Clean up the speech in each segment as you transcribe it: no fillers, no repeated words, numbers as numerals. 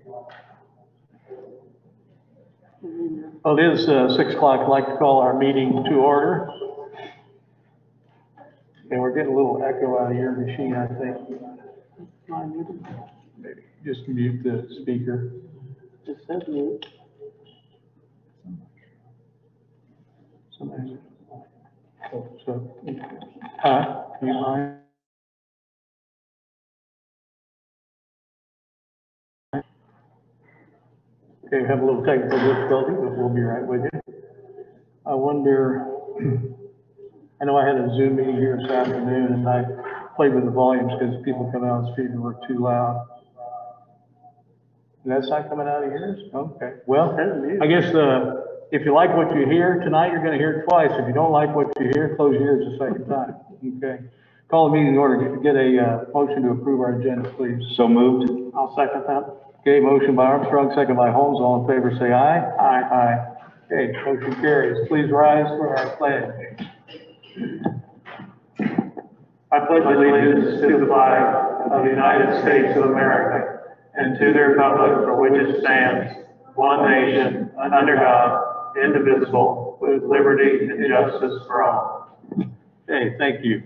Well, it is 6 o'clock. I'd like to call our meeting to order. And we're getting a little echo out of your machine, I think. Maybe just mute the speaker. Just said mute. Somebody. So, do you mind? Okay, we have a little technical difficulty, but we'll be right with you. I wonder, I know I had a Zoom meeting here this afternoon and I played with the volumes because people come out and speak and were too loud. And that's not coming out of yours? Okay. Well, I guess if you like what you hear tonight, you're going to hear it twice. If you don't like what you hear, close your ears a second time. Okay. Call the meeting in order. Get a motion to approve our agenda, please. So moved. I'll second that. Okay, motion by Armstrong, second by Holmes. All in favor, say aye. Aye. Aye. Okay, motion carries. Please rise for our pledge. I pledge allegiance to the flag of the United States of America and to the republic for which it stands, one nation, under God, indivisible, with liberty and justice for all. Okay, thank you.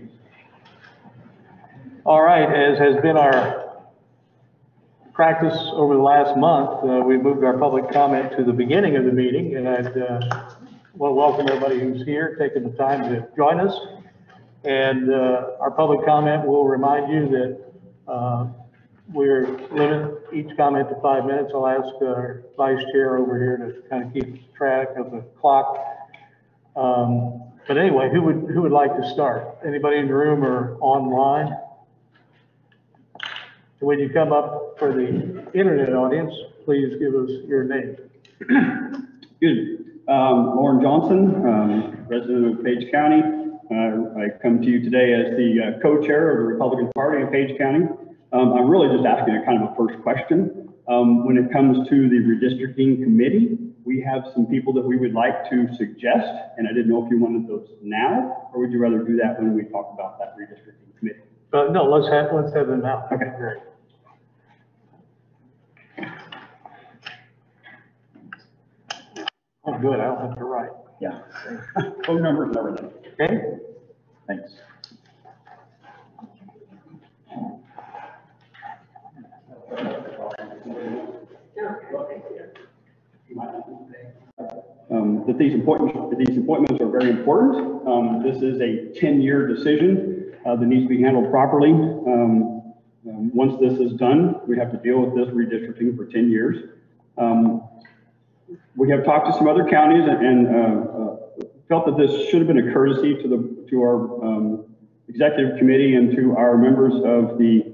All right, as has been our practice over the last month, we moved our public comment to the beginning of the meeting, and I'd want to welcome everybody who's here, taking the time to join us. And our public comment will remind you that we're limiting each comment to 5 minutes. I'll ask our vice chair over here to kind of keep track of the clock. But anyway, who would like to start? Anybody in the room or online? When you come up for the internet audience, please give us your name. Good. Lauren Johnson, resident of Page County. I come to you today as the co-chair of the Republican Party of Page County. I'm really just asking a kind of a first question. When it comes to the redistricting committee, we have some people that we would like to suggest, and I didn't know if you wanted those now, or would you rather do that when we talk about that redistricting committee? No, let's have them now. Okay, great. Oh, good. I don't have to write. Yeah. Phone numbers and everything. Okay. Thanks. That these appointments are very important. This is a 10-year decision that needs to be handled properly. Once this is done, we have to deal with this redistricting for 10 years. We have talked to some other counties and felt that this should have been a courtesy to our executive committee and to our members of the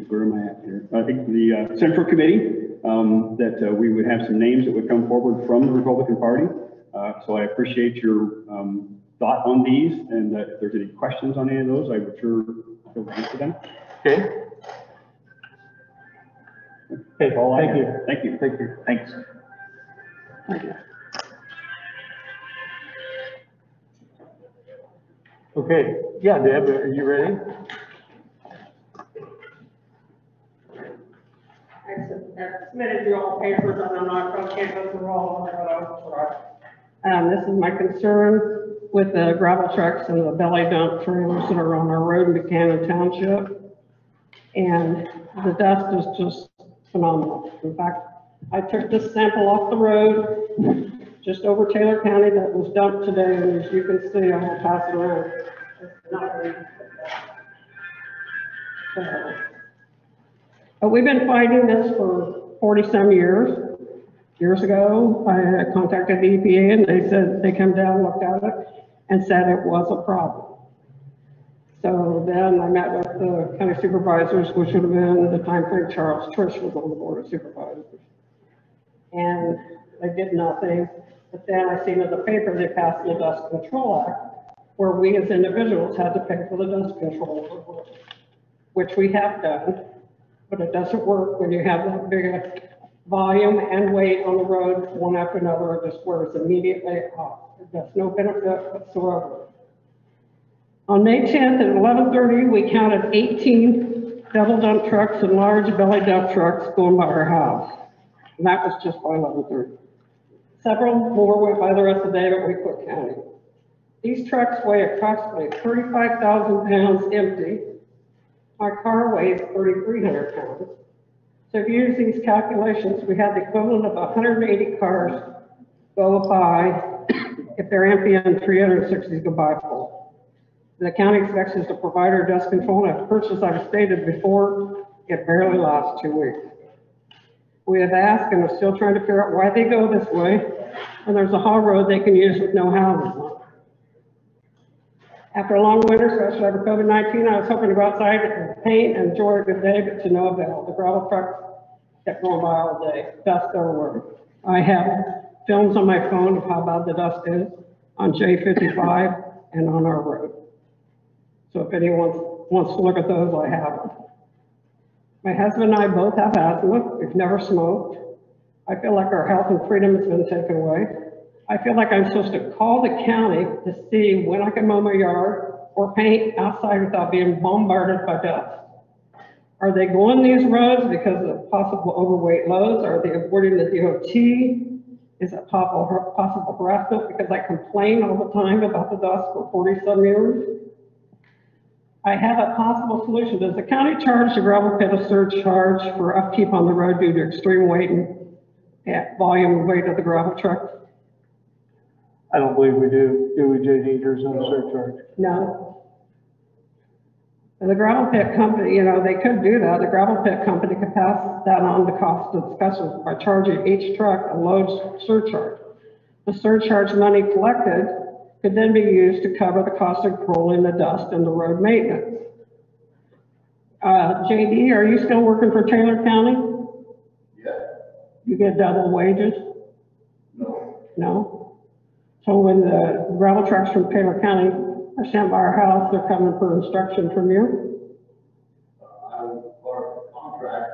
where am I at here? I think the Central Committee, that we would have some names that would come forward from the Republican Party. So I appreciate your thought on these, and if there's any questions on any of those, I would sure go answer them. Okay. Okay, thank you. Thank you. Thank you. Thanks. Thank you. Okay, yeah, Deb, are you ready? I submitted you all papers, and I can't go through all of them. This is my concern with the gravel trucks and the belly dump trailers that are on our road in Buchanan Township. And the dust is just phenomenal. In fact, I took this sample off the road just over Taylor County that was dumped today, and as you can see, I'm gonna pass it around. It's not very good. But we've been fighting this for 40-some years. Years ago, I contacted the EPA and they said they come down, looked at it, and said it was a problem. So then I met with the county supervisors, which would have been the time frame Charles Trish was on the board of supervisors. And they did nothing. But then I seen in the paper they passed the Dust Control Act, where we as individuals had to pay for the dust control, which we have done. But it doesn't work when you have that big a volume and weight on the road, one after another. It just wears immediately off. There's no benefit whatsoever. On May 10th at 11:30, we counted 18 double dump trucks and large belly dump trucks going by our house. And that was just by 11:30. Several more went by the rest of the day, but we quit counting. These trucks weigh approximately 35,000 pounds empty. My car weighs 3,300 pounds. So if you use these calculations, we have the equivalent of 180 cars go by if they're empty and 360 go by full. The county expects us to provide our dust control, and at purchase I've stated before, it barely lasts 2 weeks. We have asked and are still trying to figure out why they go this way, and there's a haul road they can use with no houses on it. After a long winter, especially over COVID-19, I was hoping to go outside and paint and enjoy a good day, but to no avail. The gravel trucks kept going by all day, dust everywhere. I have films on my phone of how bad the dust is on J55 and on our road. So if anyone wants to look at those, I have them. My husband and I both have asthma. We've never smoked. I feel like our health and freedom has been taken away. I feel like I'm supposed to call the county to see when I can mow my yard or paint outside without being bombarded by dust. Are they going these roads because of possible overweight loads? Are they avoiding the DOT? Is it possible harassment because I complain all the time about the dust for 40-some years? I have a possible solution. Does the county charge the gravel pit a surcharge for upkeep on the road due to extreme weight and volume and weight of the gravel truck? I don't believe we do we, JD? There's no surcharge. No. And the gravel pit company, you know, they could do that. The gravel pit company could pass that on the cost to the customers by charging each truck a load surcharge. The surcharge money collected could then be used to cover the cost of controlling the dust and the road maintenance. JD, are you still working for Taylor County? Yeah. You get double wages? No. No? So when the gravel trucks from Taylor County are sent by our house, they're coming for instruction from you? I was part of the contract.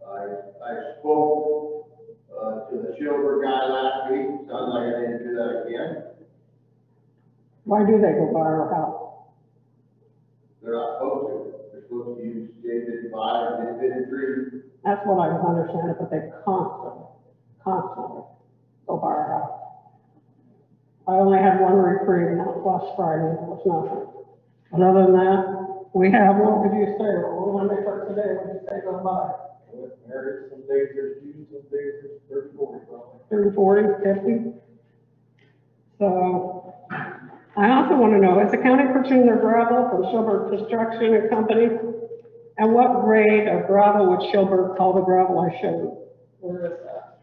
I spoke to the Silver guy last week. Sounds like I need to do that again. Why do they go by our house? They're not supposed to. They're supposed to use J55 and J53. That's what I was understanding, but they constantly go by our house. I only had one reprieve, and that was last Friday. It was nothing. But other than that, we have, what would you say? Well, when they start today, what did you say go by? Married, some days there's 2, some days there's 30, 40. 30, 40, 50? So, I also want to know, is the county purchasing their gravel from Shilberg Construction and Company? And what grade of gravel would Shilberg call the gravel I showed? Where is that?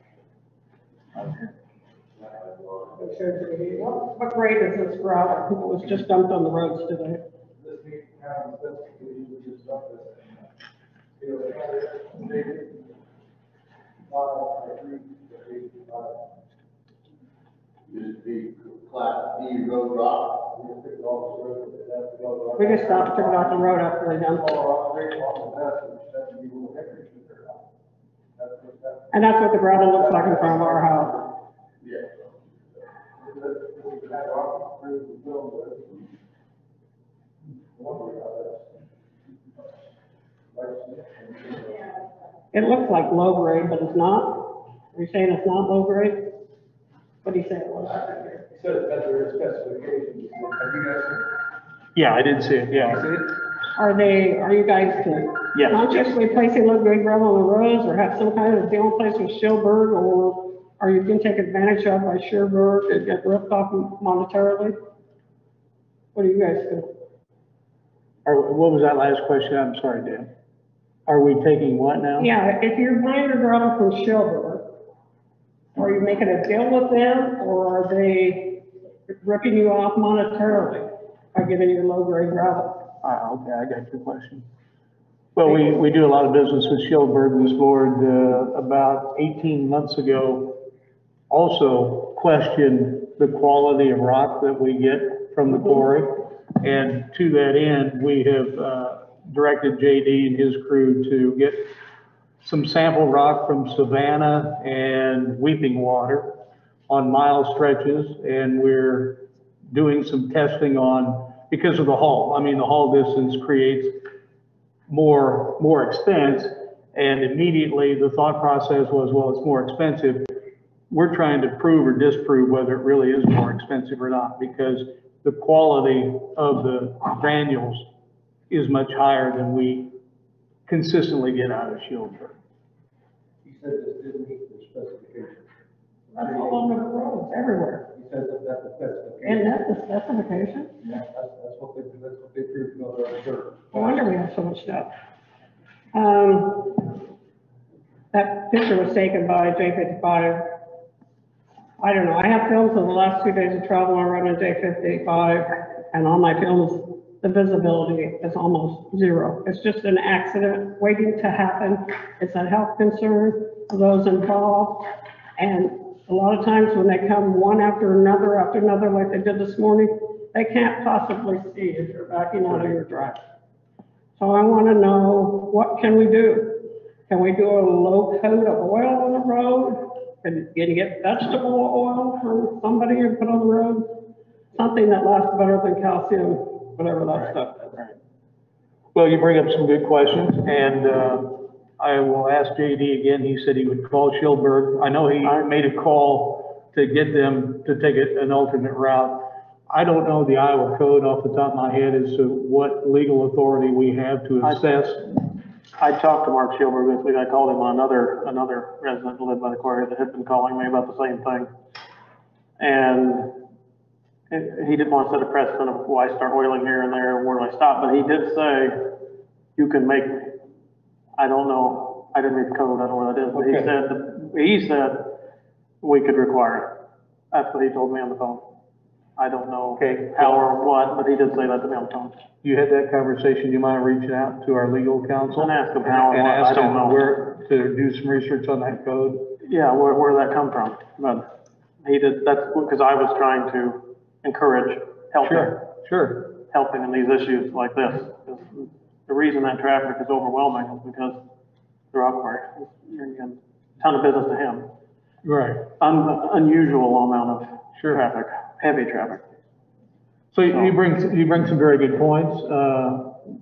What grade is this gravel? It was just dumped on the roads today. This means county specifications, we just stuff this. Used to be class D road rock. We just stopped, took it off the road after they dumped it. And that's what the gravel looks like in front of our house. Yeah. It looks like low grade, but it's not. Are you saying it's not low grade? What do you say it was? He said it met their specifications. Have you guys seen? Yeah, I did see it, yeah. Are you guys Yeah. consciously placing low grade gravel on the roads, or have some kind of deal in place with Shilberg, or are you being taken advantage of by Shilberg and get ripped off monetarily? What do you guys do? What was that last question? I'm sorry, Dan. Are we taking what now? Yeah, if you're buying your gravel from Shilberg, are you making a deal with them, or are they ripping you off monetarily by giving you low grade gravel? Okay, I got your question. Well, we do a lot of business with Shilberg. This board, about 18 months ago, also questioned the quality of rock that we get from the quarry. And to that end, we have directed JD and his crew to get some sample rock from Savannah and Weeping Water on mile stretches. And we're doing some testing on, because of the haul. I mean, the haul distance creates more expense. And immediately the thought process was, well, it's more expensive. We're trying to prove or disprove whether it really is more expensive or not, because the quality of the granules is much higher than we consistently get out of Shieldburg. He said this didn't meet the specifications. That's all over the roads, everywhere. He said that that's the specification. And that's the specification? Yeah, that's what they proved in the reserve. No wonder we have so much stuff. That picture was taken by J55. I don't know, I have films of the last 2 days of travel on running J55, and on my films, the visibility is almost zero. It's just an accident waiting to happen. It's a health concern for those involved. And a lot of times when they come one after another, like they did this morning, they can't possibly see if you're backing out of your drive. So I want to know, what can we do? Can we do a low coat of oil on the road? Can you get vegetable oil from somebody and put on the road? Something that lasts better than calcium, whatever that stuff is. Right. Well, you bring up some good questions, and I will ask JD again. He said he would call Shieldburg. I know he made a call to get them to take an alternate route. I don't know the Iowa code off the top of my head as to what legal authority we have to assess. I talked to Mark Shieldburg this week. I called him on another resident who lived by the quarry that had been calling me about the same thing. And he didn't want to set a precedent of why start oiling here and there, where do I stop? But he did say, you can make me. I don't know. I didn't read the code. I don't know what that is. But Okay. he said we could require it. That's what he told me on the phone. I don't know how or what, but he did say that to me on the phone. You had that conversation, you mind reaching out to our legal counsel? And ask him how and And what, ask I don't him know. where to do some research on that code? Yeah, where did that come from? But he did, that's because I was trying to encourage helping. Sure. Helping in these issues like this. The reason that traffic is overwhelming is because the rock quarry is a ton of business to him. Right. Unusual amount of Sure. traffic, heavy traffic. So you bring some very good points.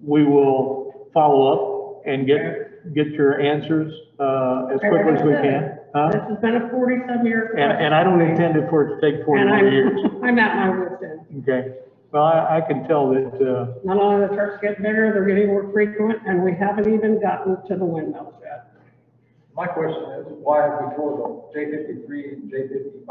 We will follow up and get your answers, as quickly as we can. This has been a 47-year. And I don't intend it for it to take 40 more years. I'm at my wit's end. Okay. Well, I can tell that, Not only the trucks get bigger, they're getting more frequent, and we haven't even gotten to the windmills yet. My question is, why have we tore the J53 and J55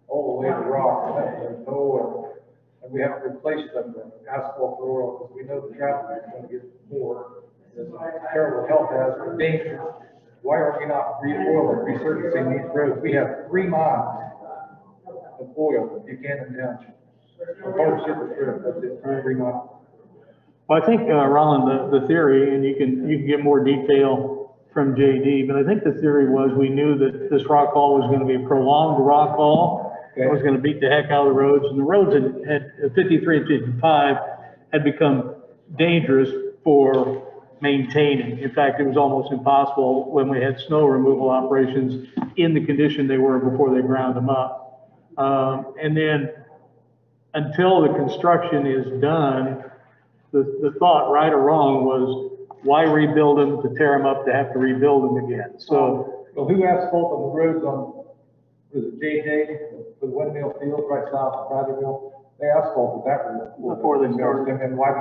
all the way to rock? And there's no, and we haven't replaced them with asphalt for oil, because we know the traffic is going to get more. It's a terrible health hazard, dangerous. Why are we not re-oiling, resurfacing these roads? We have 3 miles of oil in Buchanan Township. A hard surface road, that's it, 3 miles. well, I think, Roland, the theory, and you can get more detail from JD, but I think the theory was we knew that this rock haul was going to be a prolonged rock haul. It was going to beat the heck out of the roads, and the roads had 53 and 55 had become dangerous for maintaining. In fact, it was almost impossible when we had snow removal operations in the condition they were before they ground them up. And then until the construction is done, the thought, right or wrong, was why rebuild them to tear them up to have to rebuild them again? So, Well, who asphalted the roads on, was it JJ, the windmill field right south of Bradleyville? They asphalted that road. Before they started. And then why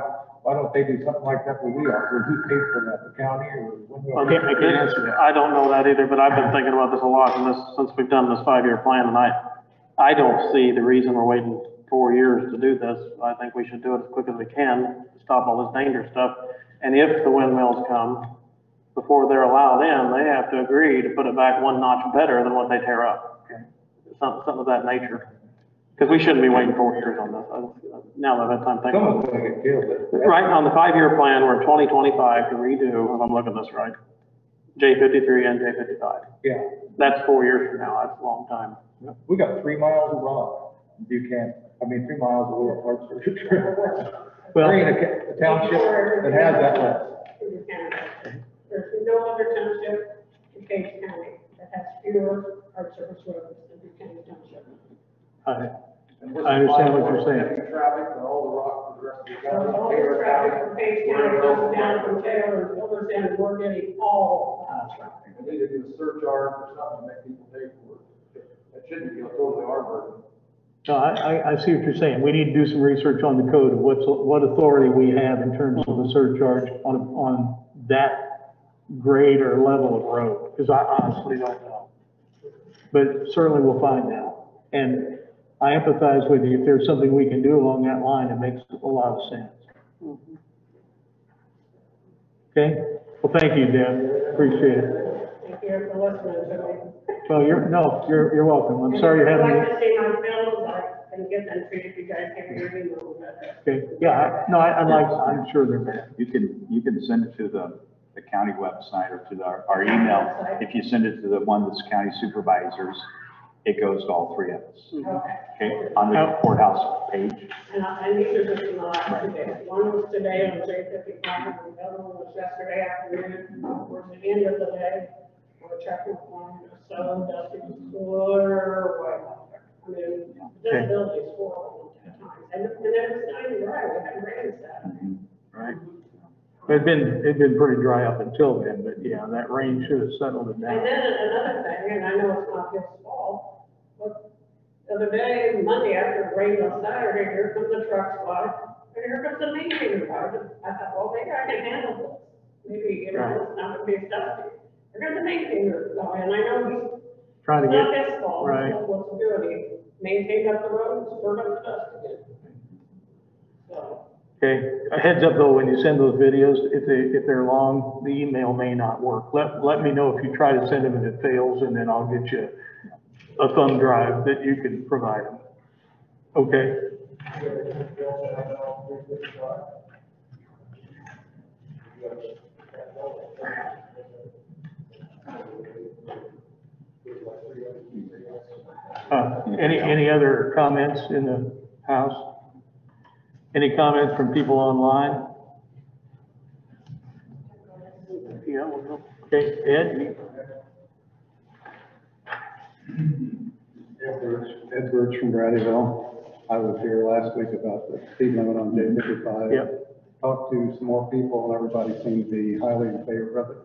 don't they do something like that where we are? Or who paid for that, the county or the windmill? I can't answer that. I don't know that either, but I've been thinking about this a lot since we've done this 5-year plan, and I don't see the reason we're waiting 4 years to do this. I think we should do it as quick as we can, stop all this dangerous stuff. And if the windmills come, before they're allowed in, they have to agree to put it back 1 notch better than what they tear up. Something of that nature. Because we shouldn't be waiting 4 years on this. Now that I've had time to think about Someone's gonna get killed. Right, on the 5-year plan, we're in 2025 to redo, if I'm looking at this right, J53 and J55. Yeah, That's 4 years from now. That's a long time. we got 3 miles of rock in Buchanan. 3 miles of oil hard surface road. Well- We're in a township that has that less. There's no other township in Page County that has fewer hard surface roads than Buchanan Township. I understand what you're saying. Traffic and all the rock the rest of the So county. all the traffic from Page County comes down from Taylor and filters in, and we're getting all that traffic. We need to do a surcharge or something to make people pay for it. That shouldn't be totally our burden. No, I see what you're saying. We need to do some research on the code of what authority we have in terms of the surcharge on that grade or level of road, because I honestly don't know. But certainly we'll find out. And I empathize with you. If there's something we can do along that line, it makes a lot of sense. Okay? Well, thank you, Deb. Appreciate it. Thank you for listening to me. Well, you're welcome. I'm sorry you're If having. you'd like to see my bills, I can get them to you if you guys give me your email address. Okay, yeah, I'm sure they're bad. You can send it to the county website or to our email. If you send it to the one that's county supervisors, it goes to all three of us. Okay, on the courthouse page. And these are just in the last 2 days. One was today on J55, and the other one was yesterday afternoon, towards the end of the day. We're checking on it, so dusty was cooler, white out there. I mean, the visibility is horrible at times, and then it's not even dry, we had rain Saturday. Right. It'd been pretty dry up until then, but yeah, that rain should have settled it And down. then another thing, and I know it's not his fault, but the other day, Monday after it rained on Saturday, here comes the truck squad, and here comes the maintainer guy. I thought, well, maybe I can handle this. Maybe, you know, it's not gonna be dusty. Here comes the maintainer guy, and I know he's, Trying it's to not get, his fault, right. it's what's doing, he maintained up the road, and spurred up the dust again. So, Okay, a heads up though, when you send those videos, if they're long, the email may not work. Let me know if you try to send them and it fails, and then I'll get you a thumb drive that you can provide them. Okay? Any other comments in the house? Any comments from people online? Yeah, we'll go. Okay, Ed? Ed Birch from Braddyville. I was here last week about the speed limit on J55. Yep. Talked to some more people, and everybody seemed to be highly in favor of it,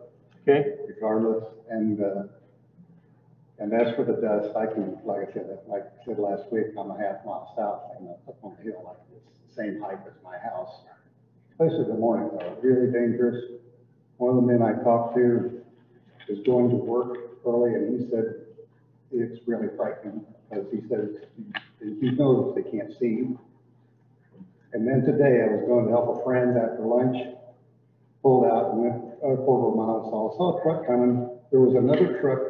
Okay, regardless. And as for the dust, I can, like I said last week, I'm a half mile south and up on the hill, like it's the same height as my house. Especially in the morning, though, really dangerous. One of the men I talked to is going to work early, and he said it's really frightening, because he says he knows they can't see. And then today, I was going to help a friend after lunch, pulled out and went a quarter of a mile, saw a truck coming. There was another truck.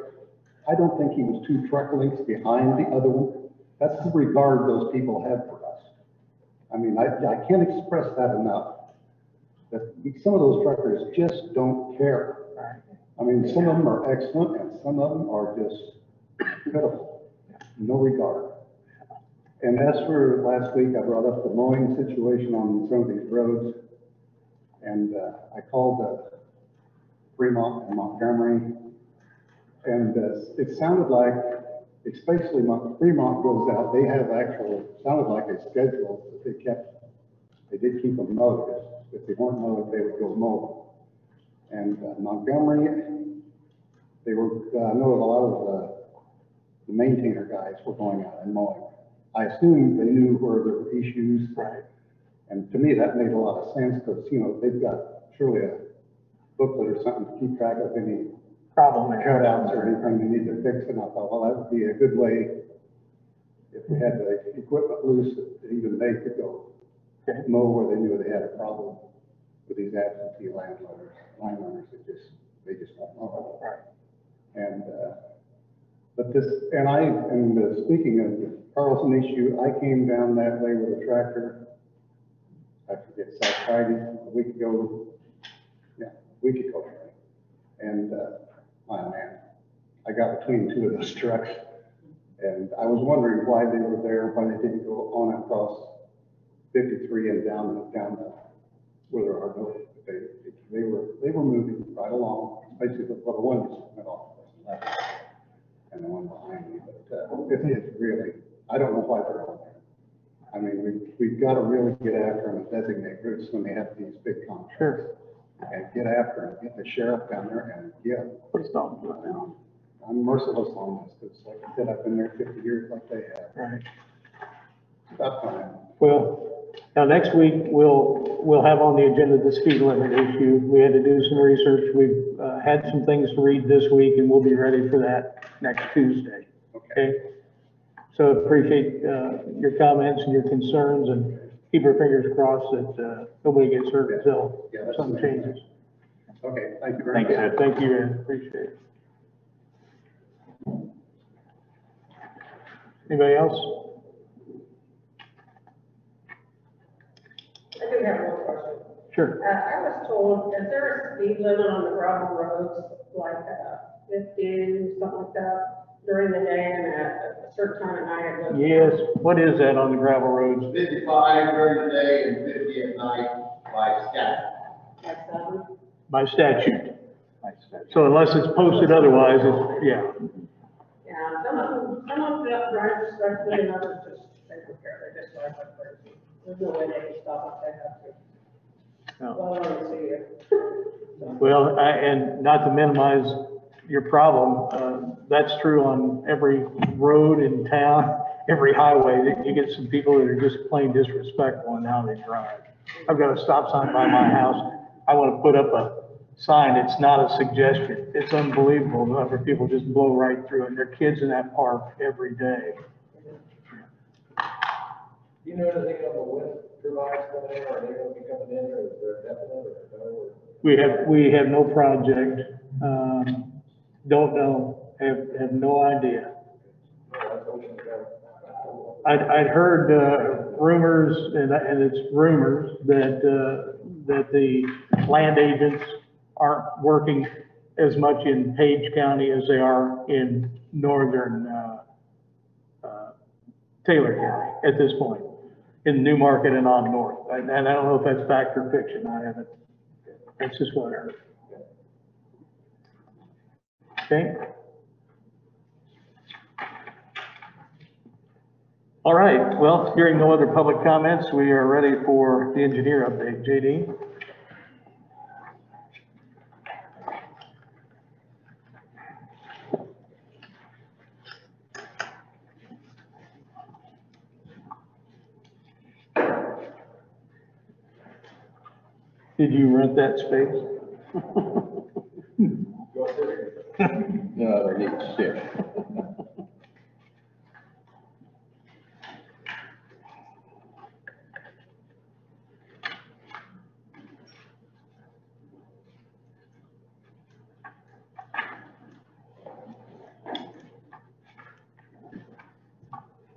I don't think he was 2 truck lengths behind the other one. That's the regard those people have for us. I mean, I can't express that enough. That some of those truckers just don't care. I mean, some of them are excellent, and some of them are just pitiful, no regard. And as for last week, I brought up the mowing situation on some of these roads, and I called Fremont and Montgomery, and it sounded like, especially Fremont goes out, they have sounded like a schedule that they did keep them mowed. If they weren't mowed, they would go mow. And Montgomery, I know a lot of the maintainer guys were going out and mowing. I assumed they knew where there were issues. Right. And to me, that made a lot of sense, because, you know, they've got surely a booklet or something to keep track of any problem cutouts or anything they need to fix. And I thought, well, that would be a good way, if we had the equipment loose, that even they could go mow where they knew they had a problem with these absentee landowners that they just won't mow. Right. And, speaking of the Carlson issue, I came down that way with a tractor, I forget, South Friday, a week ago. And, my man, I got between 2 of those trucks, and I was wondering why they were there, why they didn't go on across 53 and down where there are no, they were moving right along, basically the one just went off left, and the one behind me. But it is really, I don't know why they're on there. I mean, we've got to really get after them and designate routes when they have these big contracts. Sure. And get after them, get the sheriff down there and, yeah. Put a stop to it. I'm merciless on this, because like I said, I've been there 50 years like they have. Right. It's about time. Well, now next week, we'll have on the agenda the speed limit issue. We had to do some research. We've had some things to read this week, and we'll be ready for that next Tuesday. Okay? So appreciate your comments and your concerns, and keep our fingers crossed that nobody gets hurt until something changes. Okay, thank you very much. Thanks, Ed. Thank you, Ed. Appreciate it. Anybody else? I do have one question. Sure. I was told, is there a speed limit on the gravel roads, like 50, something like that, during the day and at a certain time at night? Yes. What is that on the gravel roads? 55 during the day and 50 at night by statute. Like 7? By statute. So unless it's posted otherwise, it's, yeah. Yeah, some of them drive respectfully and others just, they don't care, they just drive like crazy. There's no way they can stop if they have to. No. Well, I don't see it. Well, and not to minimize your problem, that's true on every road in town, every highway. You get some people that are just plain disrespectful in how they drive. I've got a stop sign by my house. I want to put up a sign. It's not a suggestion. It's unbelievable. The number of people just blow right through it. And there are kids in that park every day. Do you know anything on the wind turbines coming in, are they gonna be coming in, or is there definite, or no? We have no project. Don't know. Have no idea. I'd heard rumors, and it's rumors that the land agents aren't working as much in Page County as they are in northern Taylor County at this point, in Newmarket and on north. And I don't know if that's fact or fiction. I haven't. That's just what I heard. Okay. All right, well, hearing no other public comments, we are ready for the engineer update. JD? Did you rent that space? No, they need to sit.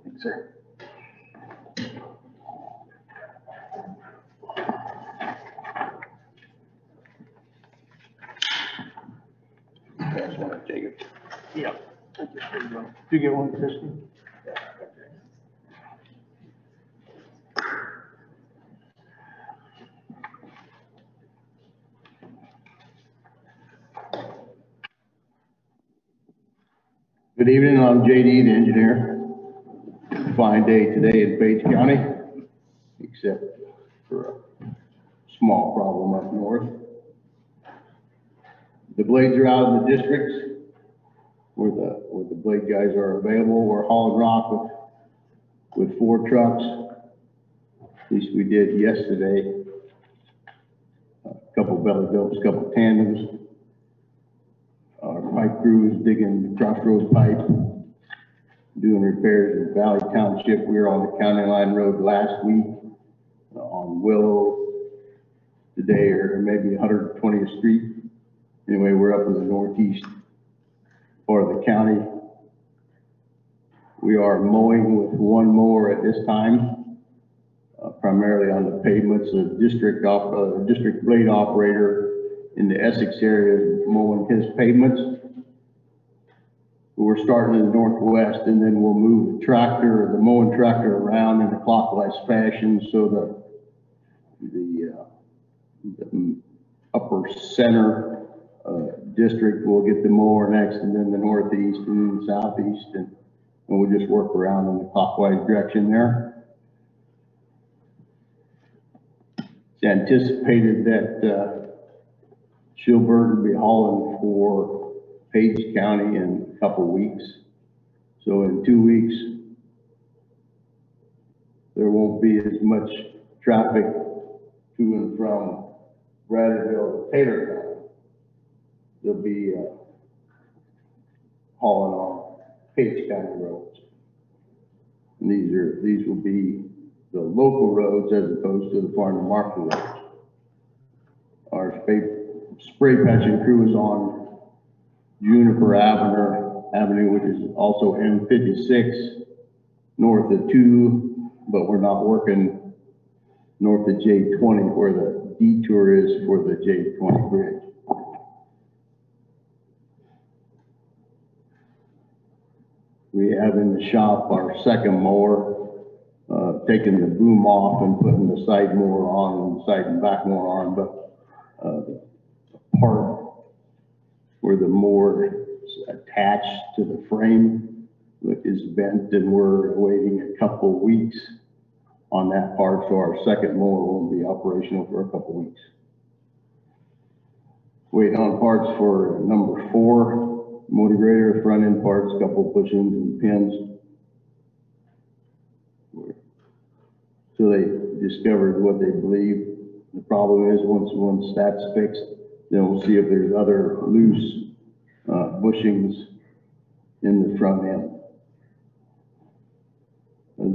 Thanks, sir. That's one, take it. Yeah. Did you get one, Kristen? Good evening, I'm JD, the engineer. Fine day today in Page County, except for a small problem up north. The blades are out of the districts where the blade guys are available. We're hauling rock with 4 trucks. At least we did yesterday. A couple belly belts, a couple tandems. Our pipe crew is digging crossroad pipe, doing repairs in Valley Township. We were on the County Line Road last week on Willow today, or maybe 120th Street. Anyway, we're up in the northeast part of the county. We are mowing with one mower at this time, primarily on the pavements. The district blade operator in the Essex area is mowing his pavements. We're starting in the northwest, and then we'll move the mowing tractor around in a clockwise fashion, so the upper center district will get the mower next, and then the northeast and the southeast, and we'll just work around in the clockwise direction there. It's anticipated that, Schilberg will be hauling for Page County in a couple weeks. So in 2 weeks, there won't be as much traffic to and from Braddockville to Taylor County. They'll be, hauling on Page County roads. And these will be the local roads as opposed to the farm to market roads. Our spray patching crew is on Juniper Avenue, which is also M56, north of 2, but we're not working north of J20 where the detour is for the J20 bridge. We have in the shop our second mower, taking the boom off and putting the side mower on and side and back mower on, but the part where the mower is attached to the frame is bent, and we're waiting a couple weeks on that part, so our second mower won't be operational for a couple weeks. Waiting on parts for number 4 motor grader, front end parts, couple bushings and pins. So they discovered what they believe. The problem is once that's fixed, then we'll see if there's other loose bushings in the front end.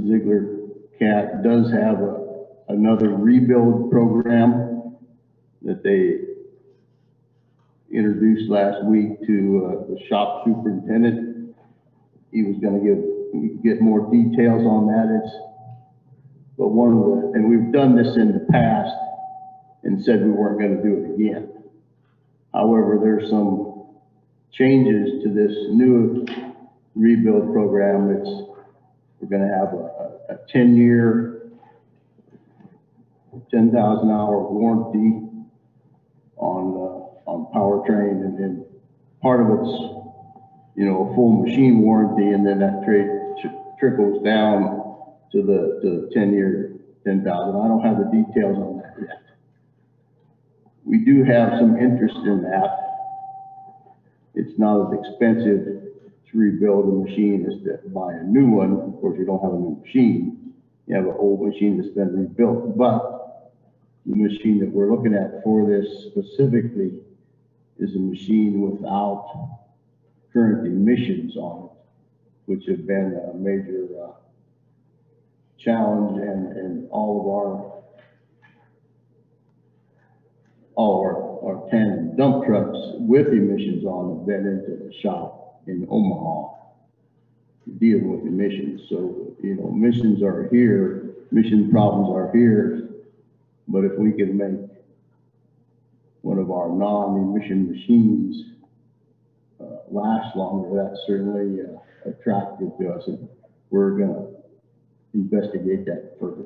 Ziegler Cat does have another rebuild program that they introduced last week to the shop superintendent. He was going to get more details on that. But and we've done this in the past and said we weren't going to do it again. However, there's some changes to this new rebuild program. We're going to have a 10-year, 10,000-hour warranty on powertrain, and then part of it's, a full machine warranty, and then that trickles down to the 10-year, 10,000. I don't have the details on that yet. We do have some interest in that. It's not as expensive to rebuild a machine as to buy a new one. Of course, you don't have a new machine. You have an old machine that's been rebuilt, but the machine that we're looking at for this specifically is a machine without current emissions on it, which have been a major challenge, and all of our tandem dump trucks with emissions on have been into the shop in Omaha dealing with emissions. So, emissions are here, emission problems are here, but if we can make one of our non-emission machines last longer, that's certainly attractive to us, and we're gonna investigate that further.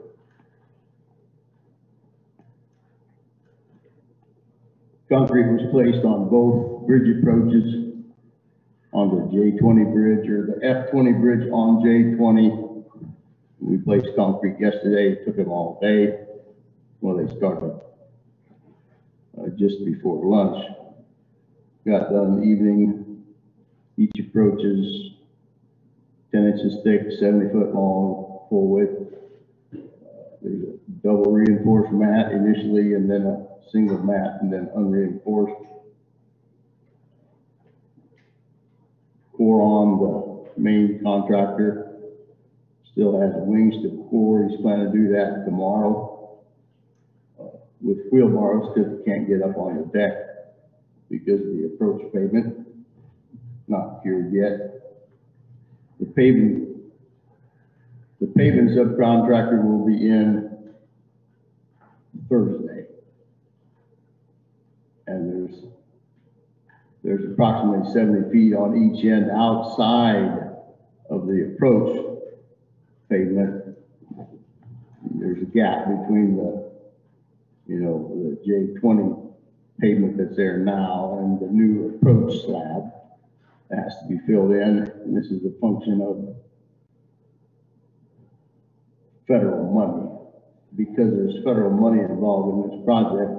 Concrete was placed on both bridge approaches on the J20 bridge, or the F20 bridge on J20. We placed concrete yesterday. It took them all day. Well, they started just before lunch. Got done in the evening. Each approach is 10 inches thick, 70 foot long, full width. There's a double reinforced mat initially, and then a single mat, and then unreinforced. Core on the main contractor still has wings to core. He's planning to do that tomorrow with wheelbarrows, because he can't get up on the deck because of the approach pavement. Not cured yet. The paving subcontractor will be in Thursday. And there's approximately 70 feet on each end outside of the approach pavement. There's a gap between the J20 pavement that's there now and the new approach slab that has to be filled in. And this is a function of federal money. because there's federal money involved in this project,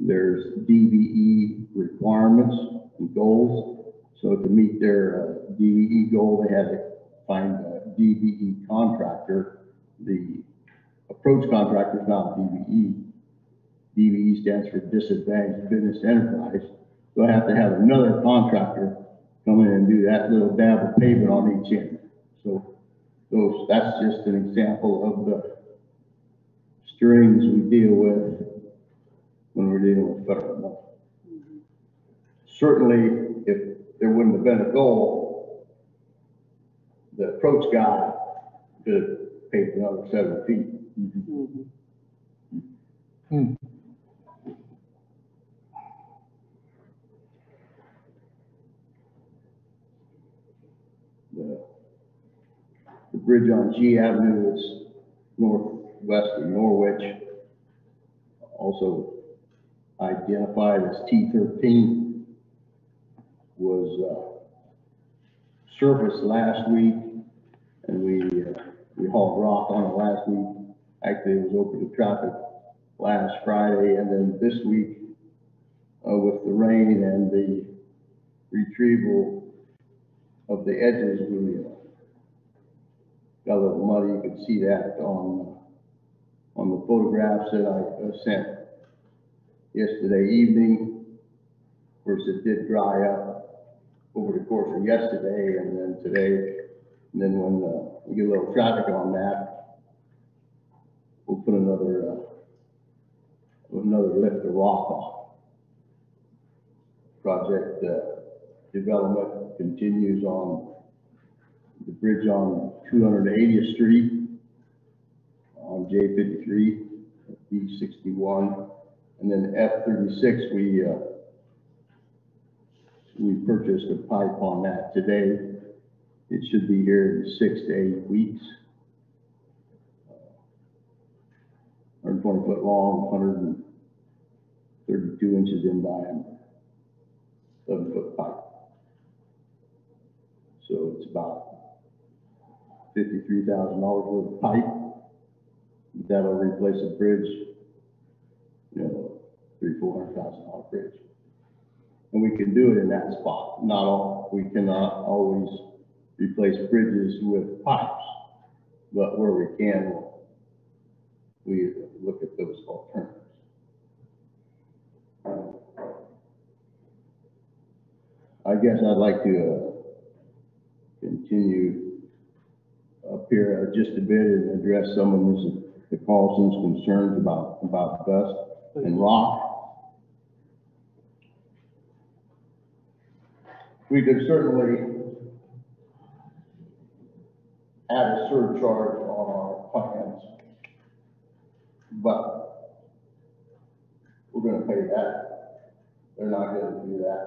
there's DVE requirements and goals. So to meet their DVE goal, they had to find a DVE contractor. The approach contractor is not DVE. DVE stands for Disadvantaged Business Enterprise. So I have to have another contractor come in and do that little dab of pavement on each end. So that's just an example of the strings we deal with when we're dealing with federal money. Certainly, if there wouldn't have been a goal, the approach guy could have paved another 7 feet. The bridge on G Avenue is northwest of Norwich, also identified as T13, was surfaced last week, and we hauled rock on it last week. Actually, it was open to traffic last Friday, and then this week, with the rain and the retrieval of the edges, we got a little muddy. You could see that on the photographs that I sent yesterday evening. Of course, it did dry up over the course of yesterday and then today. And then when we get a little traffic on that, we'll put another lift of rock on. Project development continues on the bridge on 280th Street, on J53, B61, and then F36. We purchased a pipe on that today. It should be here in 6 to 8 weeks. 120 foot long, 132 inches in diameter, 7-foot pipe. So it's about $53,000 worth of pipe. That'll replace a bridge, $300,000-400,000 bridge. And we can do it in that spot. We cannot always replace bridges with pipes, but where we can, we look at those alternatives. I guess I'd like to continue up here just a bit and address some of the Carlson's concerns about dust and rock. We could certainly add a surcharge on our plans, but we're going to pay that. They're not going to do that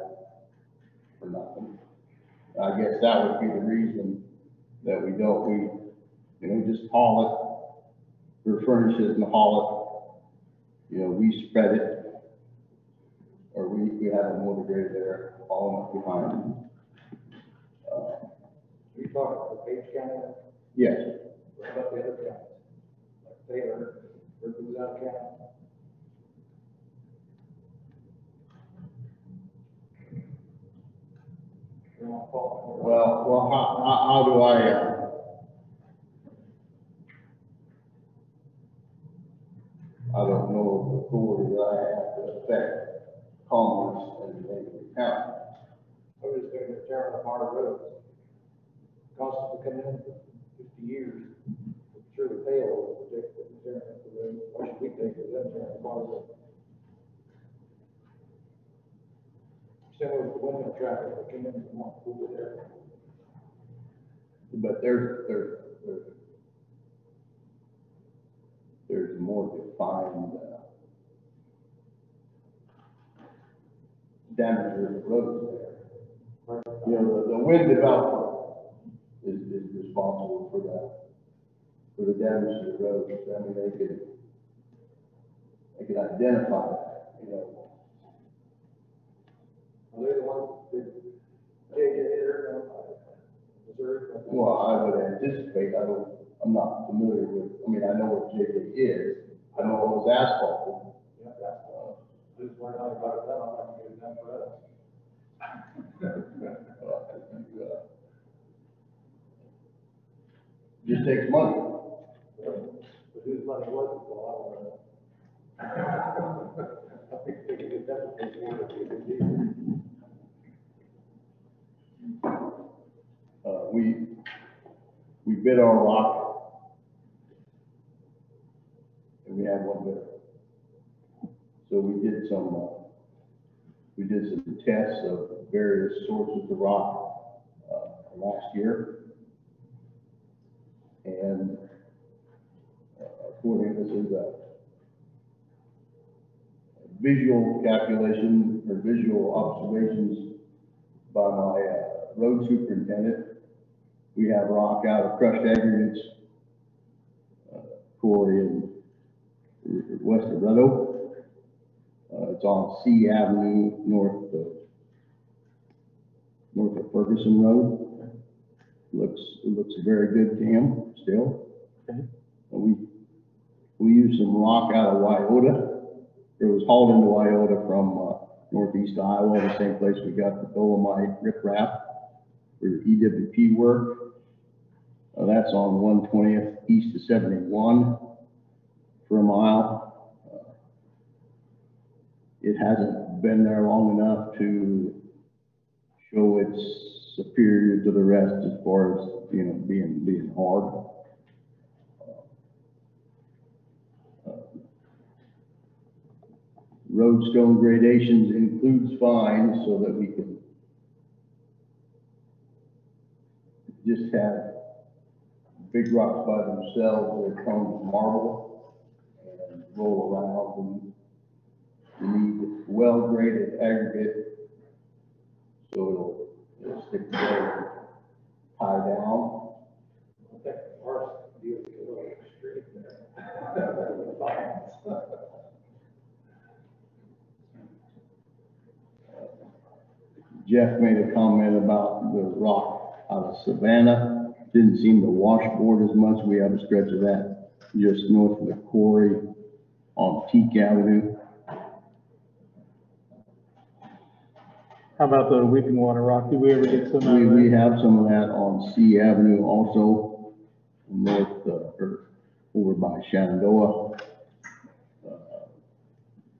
for nothing. I guess that would be the reason that we just haul it, or furnish it and haul it. We spread it, or we have a motor grader there hauling it behind. You talking about Page County? Yes. What about the other counties? Like Taylor, or Louisiana County? Well, how do I don't know the authority that I have to affect commerce in the neighboring county. I was just thinking of tearing apart roads. Constantly coming in for 50 years. I'm sure the tail will protect the tearing up the road. Why should we take it, them tearing apart road? Similar to the windmill traffic that came in from one over there. But there's more defined damage to the roads there. The wind developer is responsible for the damage to the roads. I mean, they can identify that, Are they the ones that get hit or no? Missouri? Well, I would anticipate, I I'm not familiar with, I mean, I know what JJ is, I know it was asphalted. Yeah, that's, just learn how to buy it done, I'd like to get it done for us. Just takes money. But whose money was it, so I don't know. I think we can get that, if we want to keep it easy. We bid our rock, and we had one bidder. So we did some tests of various sources of rock, last year. And, according, this is a visual calculation or visual observations by my, road superintendent. We have rock out of crushed aggregates, quarry in west of Red Oak. It's on C Avenue, north of Ferguson Road. It looks very good to him still. Okay. We used some rock out of Wyota. It was hauled into Wyota from northeast Iowa, the same place we got the dolomite riprap for EWP work. That's on 120th east of 71 for a mile. It hasn't been there long enough to show it's superior to the rest as far as, you know, being hard. Roadstone gradations includes fines so that we can just have big rocks by themselves that come with marble and roll around, and you need well-graded aggregate so it'll stick together, tie down. I think ours deal is a little extreme there. Jeff made a comment about the rock out of Savannah. Didn't seem to washboard as much. We have a stretch of that just north of the quarry on Teak Avenue. How about the Weeping Water Rock? Did we ever get some out of We that? have some of that on C Avenue also, north, or over by Shenandoah.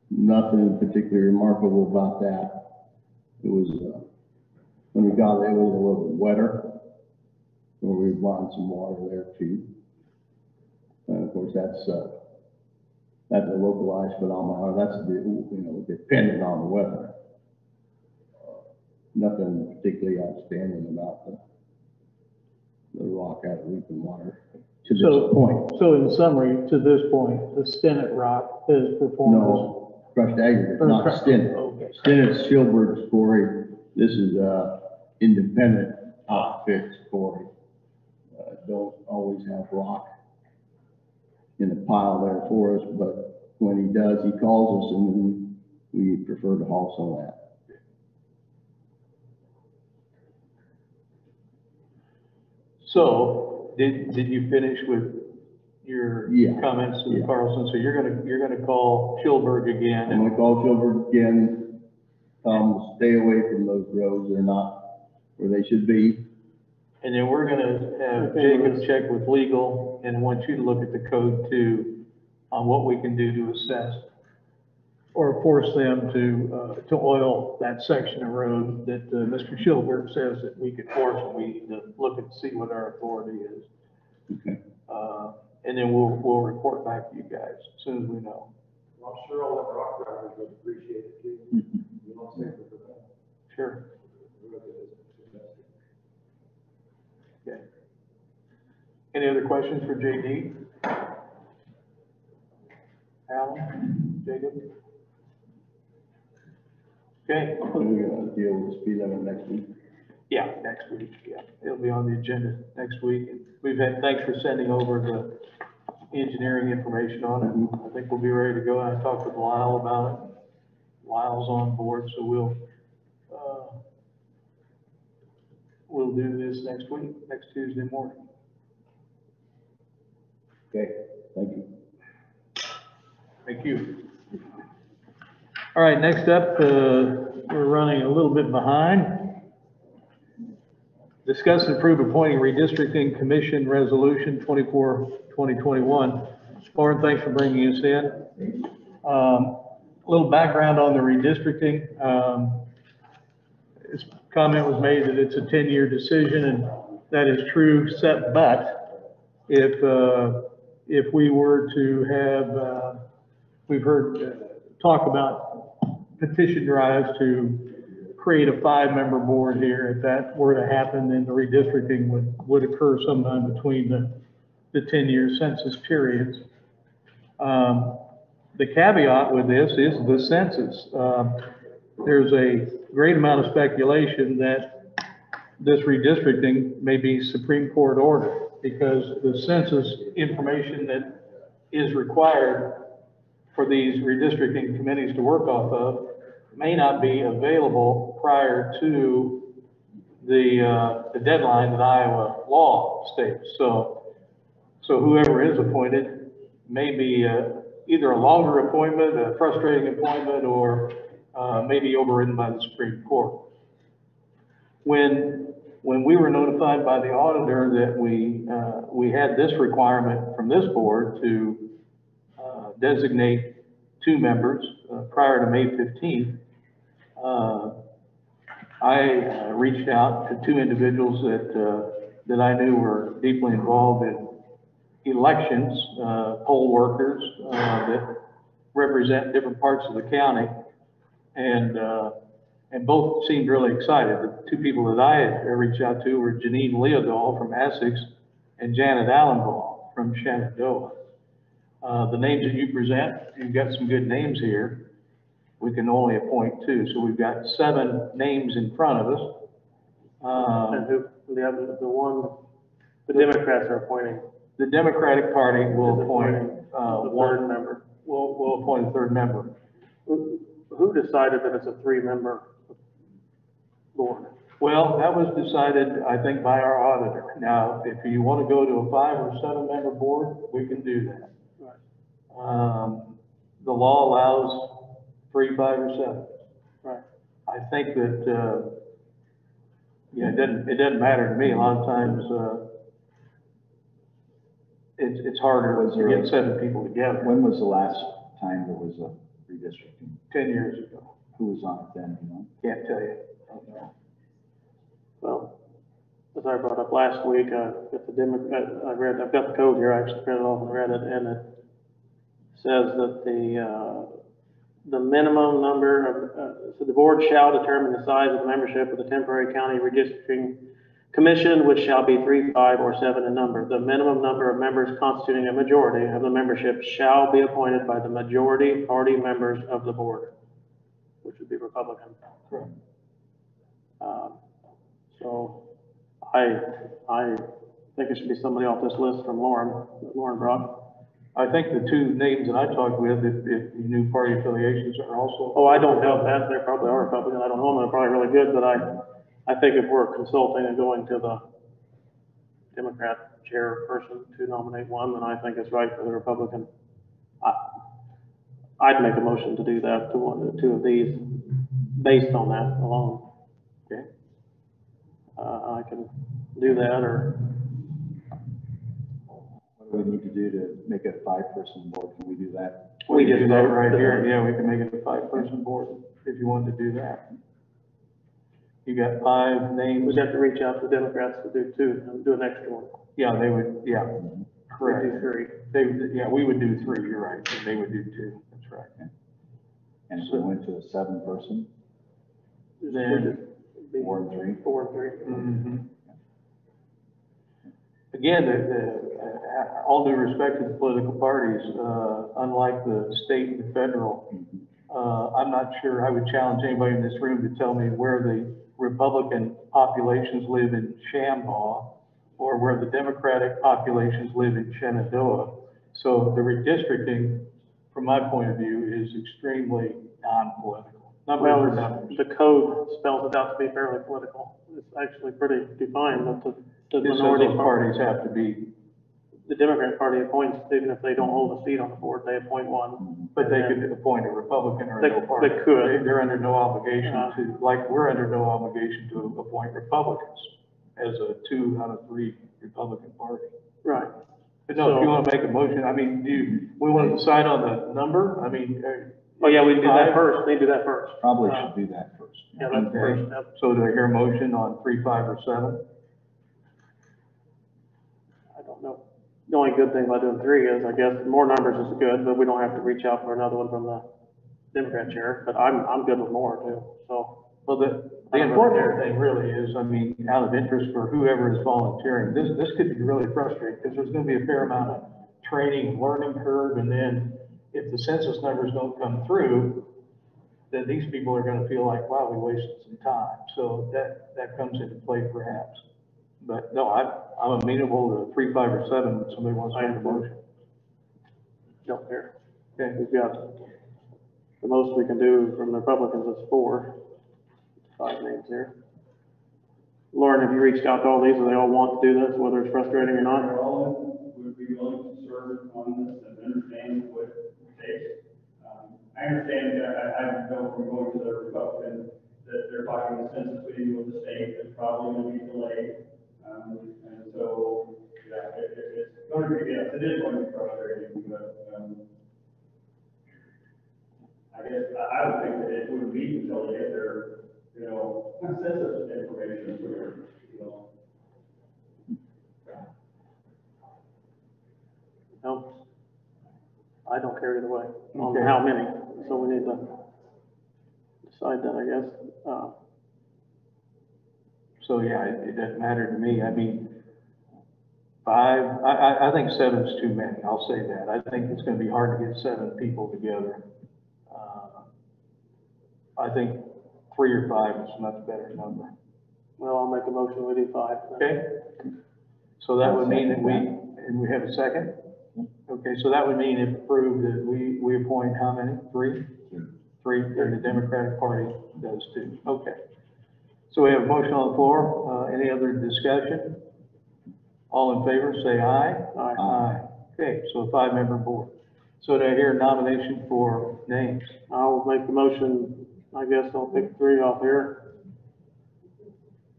Nothing particularly remarkable about that. It was, when we got there, it was a little bit wetter. So we wanted some water there too. And of course, that's a localized phenomenon. That's, dependent on the weather. Nothing particularly outstanding about the rock out of Weeping Water to this point. So in summary, to this point, the Stinnett rock is performed. No, crushed aggregate, not Stinnett. Okay. Stinnett's Shilberg's quarry. This is independent outfits quarry. Don't always have rock in a pile there for us, but when he does, he calls us and we prefer to haul some of that. So, did you finish with your Yeah. comments to Yeah. Carlson? So you're gonna call Schilberg again? I'm gonna call Shilberg again, stay away from those roads. They're not where they should be. And then we're gonna have Jacob check with legal and want you to look at the code too, on what we can do to assess or force them to oil that section of road that Mr. Schilberg says that we could force, and we need to look and see what our authority is. Okay. And then we'll report back to you guys as soon as we know. Well, I'm sure all the rock drivers would appreciate it too. You know, safer for them. Sure. Okay. Any other questions for JD? Alan, Jacob? Okay. We're gonna deal with the speed limit next week. Yeah, next week, yeah. It'll be on the agenda next week. And thanks for sending over the engineering information on it. I think we'll be ready to go. I talked with Lyle about it. Lyle's on board, so we'll do this next week, next Tuesday morning. Okay, thank you. Thank you. All right, next up, we're running a little bit behind. Discuss and approve appointing redistricting commission resolution 24/2021. Lauren, thanks for bringing us in. A little background on the redistricting. This comment was made that it's a 10-year decision, and that is true, but if we were to have, we've heard talk about petition drives to create a 5-member board here. If that were to happen, then the redistricting would occur sometime between the 10-year census periods. The caveat with this is the census. There's a great amount of speculation that this redistricting may be Supreme Court order, because the census information that is required for these redistricting committees to work off of may not be available prior to the deadline that Iowa law states. So whoever is appointed may be either a longer appointment, a frustrating appointment, or maybe overridden by the Supreme Court. When we were notified by the auditor that we had this requirement from this board to designate 2 members prior to May 15th, I reached out to 2 individuals that I knew were deeply involved in elections, poll workers that represent different parts of the county, and both seemed really excited. The 2 people that I had reached out to were Janine Leodahl from Essex and Janet Allenbaugh from Shenandoah. The names that you present, you've got some good names here. We can only appoint 2, so we've got 7 names in front of us. And the Democrats are appointing. The Democratic Party will appoint the one 3rd member. We'll appoint a 3rd member. Who decided that it's a 3-member board? Well, that was decided, I think, by our auditor. Now, if you want to go to a 5 or 7-member board, we can do that. Right. The law allows 3, 5, or 7. Right. I think that, it doesn't matter to me. A lot of times, it's harder to get 7 people together. When was the last time there was a redistricting? 10 years ago. Who was on it then, you know? Can't tell you. I don't know. Well, as I brought up last week, if the I've got the code here, I actually printed it off and read it, and it says that the minimum number of, so the board shall determine the size of the membership of the temporary county redistricting commission, which shall be 3, 5, or 7 in number. The minimum number of members constituting a majority of the membership shall be appointed by the majority party members of the board, which would be Republican. Correct. So I think it should be somebody off this list from Lauren brought. I think the 2 names that I talked with, if you knew party affiliations are also. Oh, I don't know that. They probably are Republican. I don't know them. They're probably really good, but I think if we're consulting and going to the Democrat chairperson to nominate one, then I think it's right for the Republican. I'd make a motion to do that to one of the 2 of these based on that alone. Okay. I can do that, or What do we need to do to make it a 5-person board? Can we do that? We can do that right here. Yeah, we can make it a 5-person board if you wanted to do that. You got 5 names. we'd have to reach out to the Democrats to do 2 and do an extra one. Yeah, they would, yeah, correct. We'd do 3. We would do 3, you're right, and they would do 2, that's right. And if we went to a 7-person, Then, 4 and 3? 4 and 3. mhm. Again, all due respect to the political parties, unlike the state and federal, I'm not sure, I would challenge anybody in this room to tell me where the Republican populations live in Shambaugh or where the Democratic populations live in Shenandoah. So the redistricting, from my point of view, is extremely non-political. Well, the code spells it out to be fairly political. It's actually pretty defined, but the It says minority those parties have to be the Democrat Party appoints, even if they don't hold a seat on the board, they appoint one. But they could appoint a Republican or a no They party. could. They're under no obligation to, like, we're under no obligation to appoint Republicans as a 2 out of 3 Republican party. Right. But no, if you want to make a motion, I mean, we want to decide on the number? I mean, Oh, yeah, we can do that 5? first, we can do that first. Probably should do that first. Yeah, that's Okay. first step. So do I hear a motion on 3, 5, or 7? I don't know. The only good thing about doing 3 is, I guess, more numbers is good, but we don't have to reach out for another one from the Democrat chair, but I'm good with more too, so. Well, the important thing really is, I mean, out of interest for whoever is volunteering, this could be really frustrating, because there's gonna be a fair amount of training and learning curve, and then if the census numbers don't come through, then these people are gonna feel like, wow, we wasted some time, so that comes into play perhaps. But no, I'm amenable to 3, 5, or 7, if somebody wants to make a motion. Don't care. Okay, We've got, the most we can do from the Republicans is 4, 5 names here. Lauren, have you reached out to all these? Do they all want to do this, whether it's frustrating or not? All would be willing to serve on this and understand what it takes. I understand, I know from going to the Republican, that they're talking the census meeting with the state, that's probably going to be delayed. And so, yeah, it's going to be, yes, it is going to be frustrating, but, I guess, I would think that it wouldn't be until they get their, census information, No? I don't care either way, on Okay. how many, so we need to decide that, I guess. so yeah, it doesn't matter to me, I mean, 5, I think 7's too many, I'll say that, I think it's gonna be hard to get 7 people together. I think 3 or 5 is a much better number. Well, I'll make a motion, we do 5. Okay? So that would mean that and we have a second? Okay, so that would mean if approved, that we appoint how many? 3? 3, and the Democratic Party does 2. Okay. So we have a motion on the floor. Any other discussion? All in favor, say aye. Aye. Aye. Okay, so a 5-member board. So do I hear a nomination for names? I'll make the motion, I guess I'll pick 3 off here.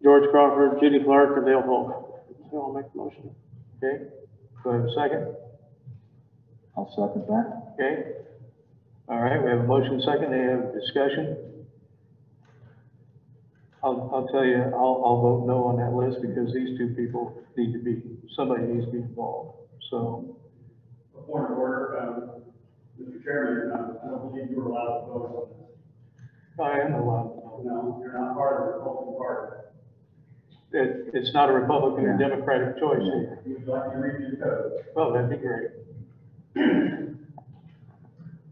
George Crawford, Judy Clark, and Dale Polk. So I'll make the motion. Okay, do I have a second? I'll second that. Okay. All right, we have a motion second, any other discussion? I'll tell you, I'll vote no on that list because these 2 people somebody needs to be involved, so. A point of order, Mr. Chairman, I don't believe you were allowed to vote on this. I am allowed. No, you're not part of the Republican Party. It's not a Republican or Democratic choice here. You'd like to read your code. Well, that'd be great.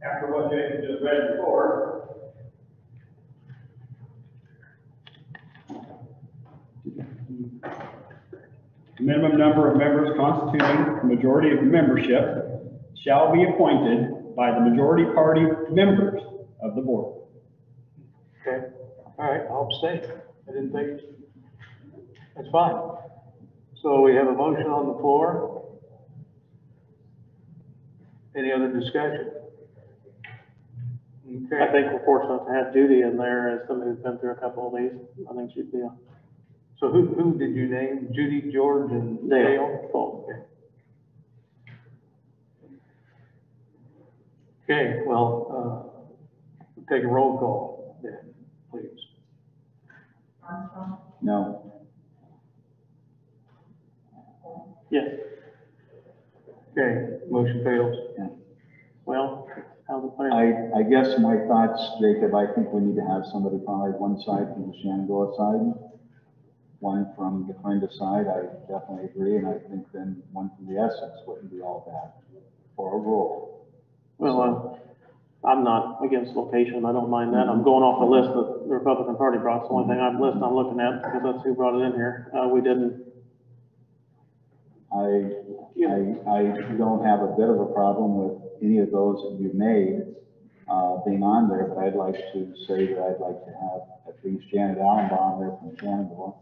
After what Jason just read before, the minimum number of members constituting the majority of membership shall be appointed by the majority party members of the board. Okay, all right, I'll abstain. I didn't think, that's fine. So we have a motion on the floor. Any other discussion? Okay. I think we're fortunate to have Judy in there as somebody who's been through a couple of these. I think she'd be a So who did you name? Judy, George, and Dale? Polk. Okay, well, take a roll call then, please. No. Yes, Okay, motion fails. Yeah. well, how's it playing? I guess my thoughts, Jacob, I think we need to have somebody probably one side from the Shenandoah side, one from the Clinda side, I definitely agree, and I think then one from the Essex wouldn't be all bad for a role. Well, I'm not against location, I don't mind that. I'm going off the list that the Republican Party brought. It's the only thing I'm looking at, because that's who brought it in here. We didn't. I don't have a bit of a problem with any of those that you've made, being on there, but I'd like to say that I'd like to have at least Janet Allenbaum there from Shenandoah.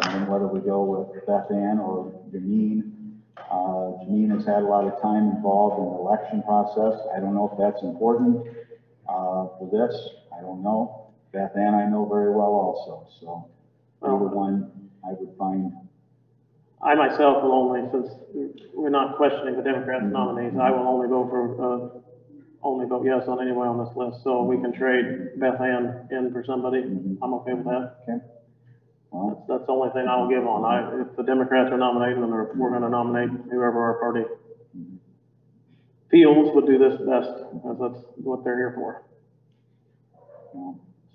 And whether we go with Beth Ann or Janine, Janine has had a lot of time involved in the election process. I don't know if that's important for this. I don't know. Beth Ann I know very well also, so either one I would find. I myself will only, since we're not questioning the Democrats' nominees, I will only vote for, only vote yes on anyone on this list. So we can trade Beth Ann in for somebody. I'm okay with that. Okay. Well, That's the only thing I'll give on. If the Democrats are nominating, then we're gonna nominate whoever our party feels would do this best, because that's what they're here for.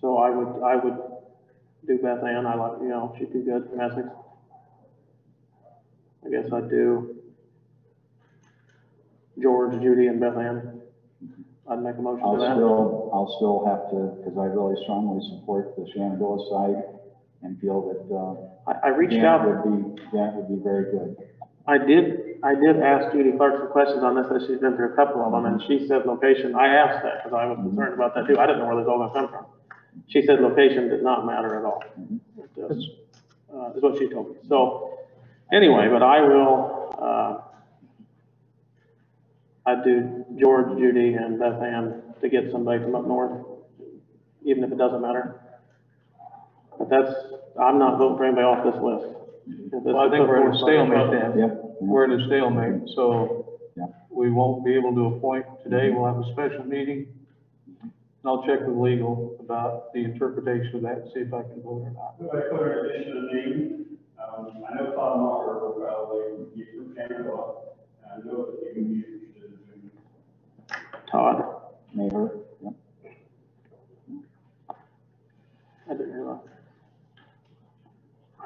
So I would do Beth Ann. I like, she'd do good from Essex. I guess I'd do George, Judy, and Beth Ann. I'd make a motion to that. I'll still have to, because I really strongly support the Shenandoah side and feel that, I reached out. That would be very good. I did ask Judy Clark some questions on this, as she's been through a couple of them, and she said location. I asked that because I was concerned about that too. I didn't know where this all gonna come from. She said location did not matter at all. Is what she told me. So anyway, but I will, I'd do George, Judy, and Beth Ann to get somebody from up north, even if it doesn't matter. But I'm not voting for anybody off this list. Well, I think we're at a stalemate then. Yep. We're at a stalemate, so Yep. we won't be able to appoint today. We'll have a special meeting. And I'll check with legal about the interpretation of that and see if I can vote or not. If I put an additional name, I know Todd Mocker will probably be from Shenandoah. I know that he would be interested in doing Todd. Mayor. Yep. I didn't hear that.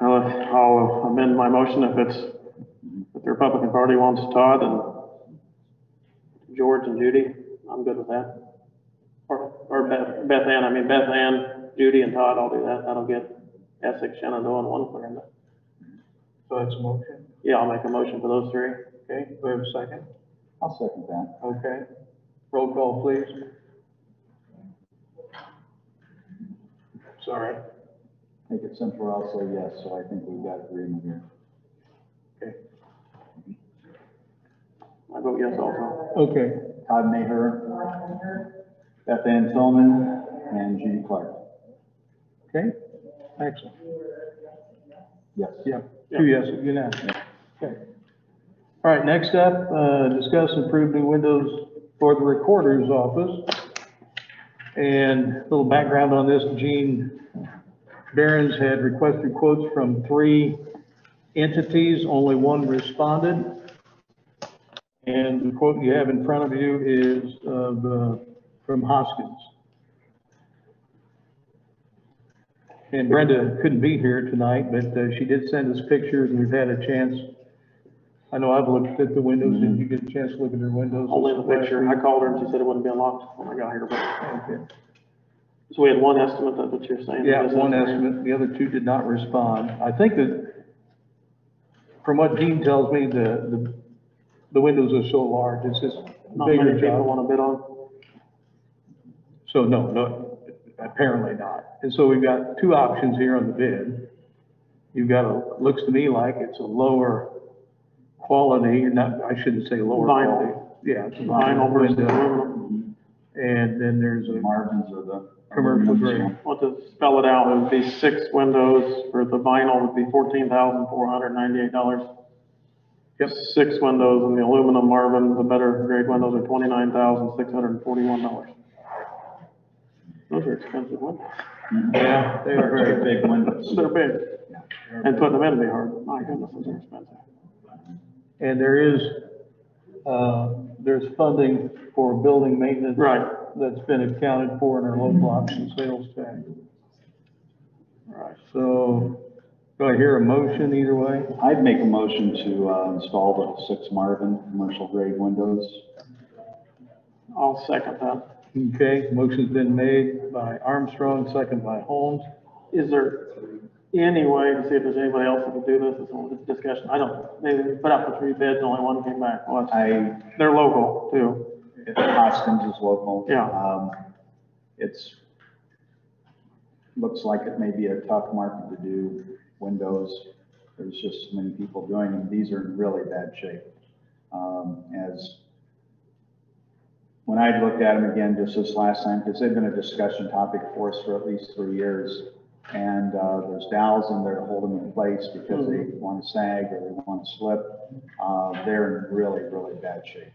Well, I'll amend my motion if the Republican Party wants Todd and George and Judy. I'm good with that. Or Beth Ann, Judy, and Todd. I'll do that. That'll get Essex, Shenandoah, and one for him. So that's a motion. Yeah, I'll make a motion for those three. Okay, do we have a second? I'll second that. Okay. Roll call, please. Sorry. Make it simple, I'll say yes, so I think we've got agreement here. Okay. I vote yes also. Okay. Todd Maher, Beth Ann Tillman, and Judy Clark. Okay. Excellent. Yes. Yeah. Two yeses, unanimous. Okay. All right, next up, discuss and approve new windows for the recorder's office. And a little background on this, Gene Barron's had requested quotes from 3 entities, only one responded. And the quote you have in front of you is from Hoskins. And Brenda couldn't be here tonight, but she did send us pictures, and we've had a chance. I know I've looked at the windows. Did you get a chance to look at their windows? Only the picture. I called her and she said it wouldn't be unlocked when I got here. But Okay. so we had one estimate. That's what you're saying. Yeah, one estimate. The other 2 did not respond. I think that, from what Gene tells me, the windows are so large, it's just Not many bigger people job. want to bid on. So no, apparently not. And so we've got 2 options here on the bid. You've got looks to me like it's a lower quality, not, I shouldn't say lower Vinyl. quality. Yeah, it's a Vinyl versus window. aluminum. And then there's The a margins of the. commercial grade. Well, to spell it out, it would be 6 windows. For the vinyl would be $14,498. Yep. 6 windows, and the aluminum Marvin, the better grade windows, are $29,641. Those are expensive windows. Yeah, they are Very very big windows. They're big. And putting them in would be hard. My goodness, those are expensive. And there's funding for building maintenance. Right. That's been accounted for in our local option sales tax. Right. So, do I hear a motion either way? I'd make a motion to install the 6 Marvin commercial grade windows. I'll second that. Okay, motion's been made by Armstrong, second by Holmes. Is there any way to see if there's anybody else that could do this? It's a discussion. They put out the 3 bids, and only one came back. Well, they're local too. Hoskins is local. Yeah. Looks like it may be a tough market to do windows. there's just so many people doing them. These are in really bad shape. As when I looked at them again just this last time, because they've been a discussion topic for us for at least 3 years, and there's dowels in there to hold them in place because they want to sag or they want to slip. They're in really, really bad shape.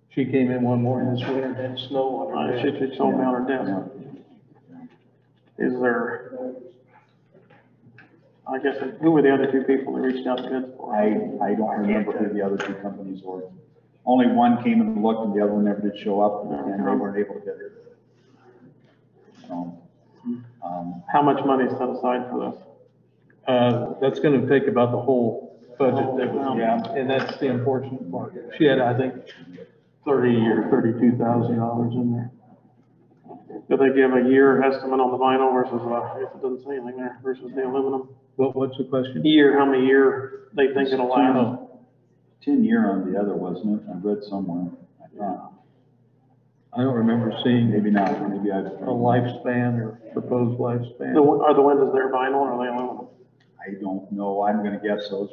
She came in one morning this winter and had snow on her desk. She told me on her desk. Is there, I guess, who were the other two people that reached out to bids for? I don't remember who the other two companies were. Only one came and looked and the other one never did show up, and they weren't able to get it. So, How much money is set aside for this? That's gonna take about the whole budget that was, yeah, and that's the unfortunate part. She had, I think, $30,000 or $32,000 in there. Did they give a year estimate on the vinyl versus, I guess it doesn't say anything there, versus the aluminum? What's the question? Year, how many year they think it'll last? Oh, 10-year on the other, wasn't it? I read somewhere. I thought. I don't remember seeing Maybe not, maybe I've. a lifespan or proposed lifespan. Are the windows there vinyl or are they aluminum? I don't know. I'm gonna guess those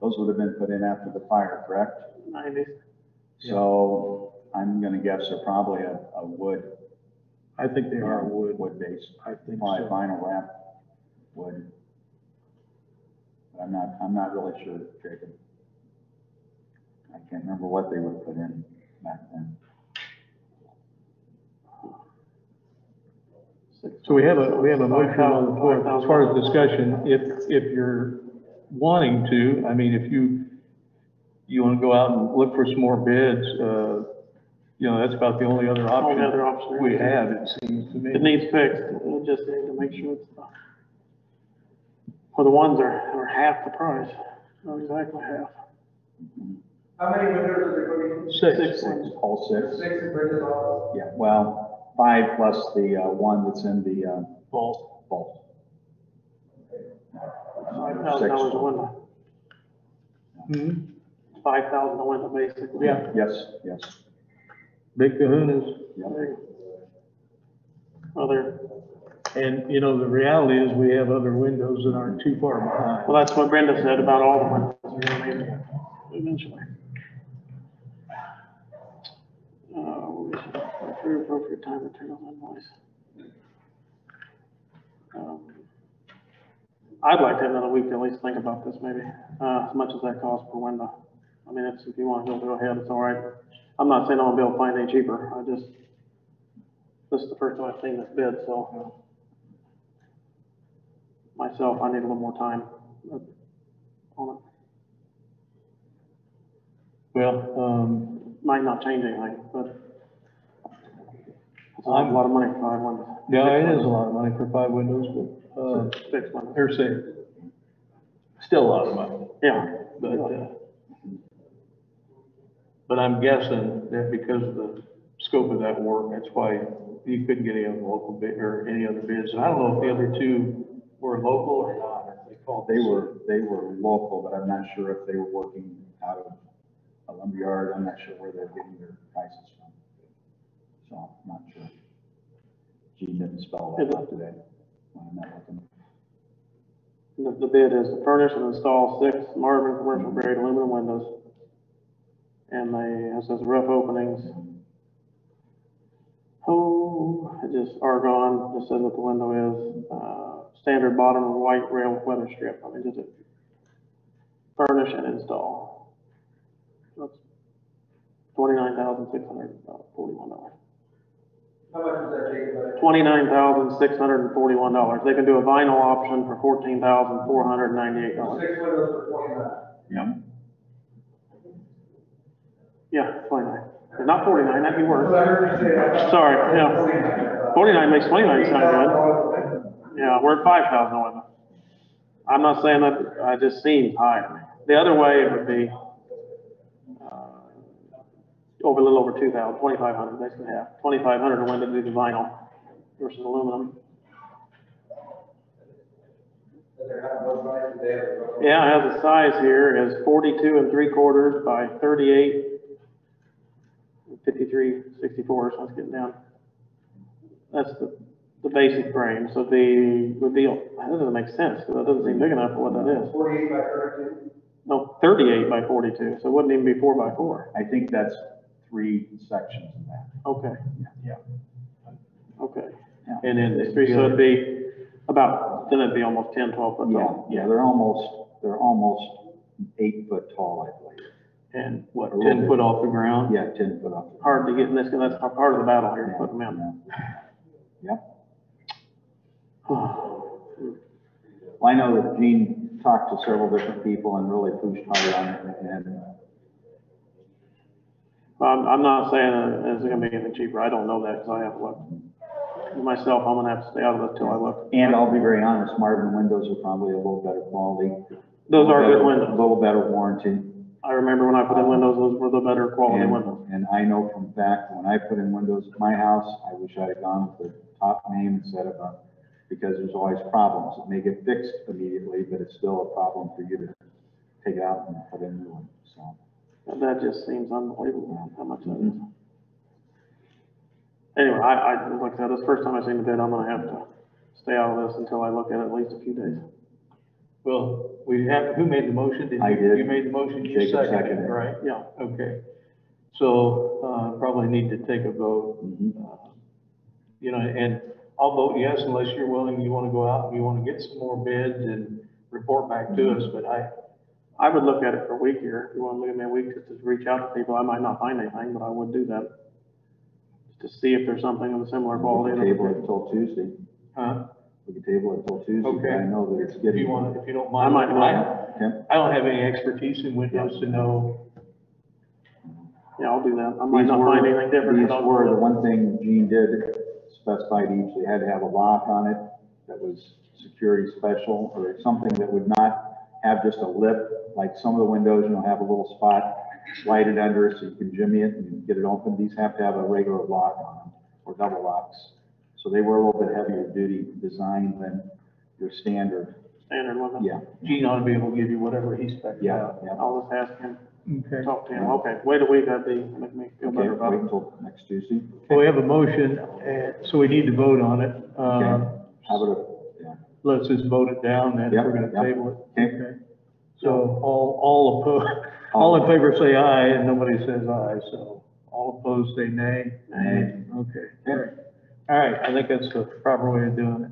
would have been put in after the fire, correct? 90s? So I'm gonna guess they're probably a wood. I think they are wood. Wood base. I think Probably so. vinyl wrap wood. But I'm not really sure, Jacob. I can't remember what they would have put in back then. So we have a motion on the floor as far as discussion. If you're wanting to, I mean, if you want to go out and look for some more bids, you know, that's about the only other option. Only other option. We have, it seems to me. It needs fixed. We just need to make sure it's, well, the ones are half the price, not exactly half. How many windows are they putting in? Six. All six? 6 in Brenda's office? Yeah, well, 5 plus the one that's in the Vault. vault. $5,000 a window. Hmm. $5,000 a window, basically. Yeah, Yes. big kahunas. Yep. Other, And, you know, the reality is we have other windows that aren't too far behind. well, that's what Brenda said about all the windows, you know what I mean? Eventually. We should approve appropriate time to turn on invoice. I'd like to have another week to at least think about this maybe, as much as that costs per window. I mean, if you want to go ahead, it's all right. I'm not saying I'm gonna be able to find any cheaper. This is the first time I've seen this bid, so. Myself, I need a little more time on it. Well, Might not change anything, but it's a lot of money for 5 windows. yeah, it is a lot of money for 5 windows, but, 6 windows. they're safe. Still a lot of money, Yeah, but I'm guessing that because of the scope of that work, that's why you couldn't get any other local bid or any other bids. And I don't know if the other two were local or not. They were local, but I'm not sure if they were working out of a lumberyard. I'm not sure where they're getting their prices from. So I'm not sure. Gene didn't spell that out today when I met with him. the bid is to furnish and install 6 Marvin commercial grade aluminum windows. And it says rough openings. Oh, it just argon, just says what the window is, standard bottom of white rail weather strip. I mean, just furnish and install. That's $29,641. How much is that, Jacob? $29,641. They can do a vinyl option for $14,498. 6 windows for 29. Yeah. Yeah, 29. They're not 49, that'd be worse. Well, I heard you say that. Sorry, yeah. 49 makes 29 sound good. Yeah, we're at 5,000 with it. I'm not saying that, it just seems high to me. The other way it would be, a little over 2,000, 2,500, basically half. 2,500 a window to do the vinyl versus aluminum. Yeah, it has a size here as 42 3/4 by 38, 53/64, so let's get down. That's the The basic frame, so would be, that doesn't make sense, because that doesn't seem big enough for what that is. 48 by 32? No, 38 by 42, so it wouldn't even be 4 by 4. I think that's 3 sections in that. Okay. Yeah. Okay. Yeah. And then It's 3, so it'd be about, then it'd be almost 10, 12 foot Yeah, tall. yeah, they're almost 8 foot tall, I believe. And what, 10 foot off the ground? Yeah, 10 foot off. Hard to get in this, because that's part of the battle here, putting them in. Yep. Well, I know that Gene talked to several different people and really pushed hard on it, and I'm not saying that it's gonna be anything cheaper, I don't know that, because I haven't looked. Myself, I'm gonna have to stay out of this till I look. and I'll be very honest, Marvin windows are probably a little better quality. Those are good A windows. little better warranty. I remember when I put in windows, those were the better quality And, windows. and I know from fact, when I put in windows at my house, I wish I had gone with the top name instead of because there's always problems. It may get fixed immediately, but it's still a problem for you to take it out and put in new one, so. That just seems unbelievable, how much that is. Anyway, like I said, this is the first time I've seen the bid, I'm gonna have to stay out of this until I look at it at least a few days. Well, who made the motion? I did. You made the motion, you Jacob seconded seconded. it, right? Yeah. Okay. So, probably need to take a vote. You know, and I'll vote yes unless you're willing, you wanna go out and you wanna get some more bids and report back to us, but I would look at it for a week here, if you wanna look at me a week, just to reach out to people, I might not find anything, but I would do that. Just to see if there's something of a similar We quality. can table it until Tuesday. Huh? We can table it until Tuesday, but Okay. I know that it's If getting. you want, if you don't I mind. might Okay. I don't have any expertise in windows to know. Yeah, I'll do that, I might not find anything different. These but I'll were, do the it. one thing Gene did specified each, they had to have a lock on it that was security special, or something that would not have just a lip, like some of the windows, you know, have a little spot lighted under so you can jimmy it and get it open. These have to have a regular lock on them, or double locks. So they were a little bit heavier duty design than your standard. Standard one. Yeah, Gene ought to be able to give you whatever he specs yeah, out. yeah. I'll just ask him, Okay. talk to him, okay, wait a week, that'd be, make me feel Okay, better about wait it. until next Tuesday. Well, we have a motion, so we need to vote on it. Okay. How about yeah. Let's just vote it down then, if we're Yep, gonna yep. table it. Okay. So all opposed, all in favor say aye, and nobody says aye, so all opposed say nay. Nay. Okay, Yeah. great. All right, I think that's the proper way of doing it.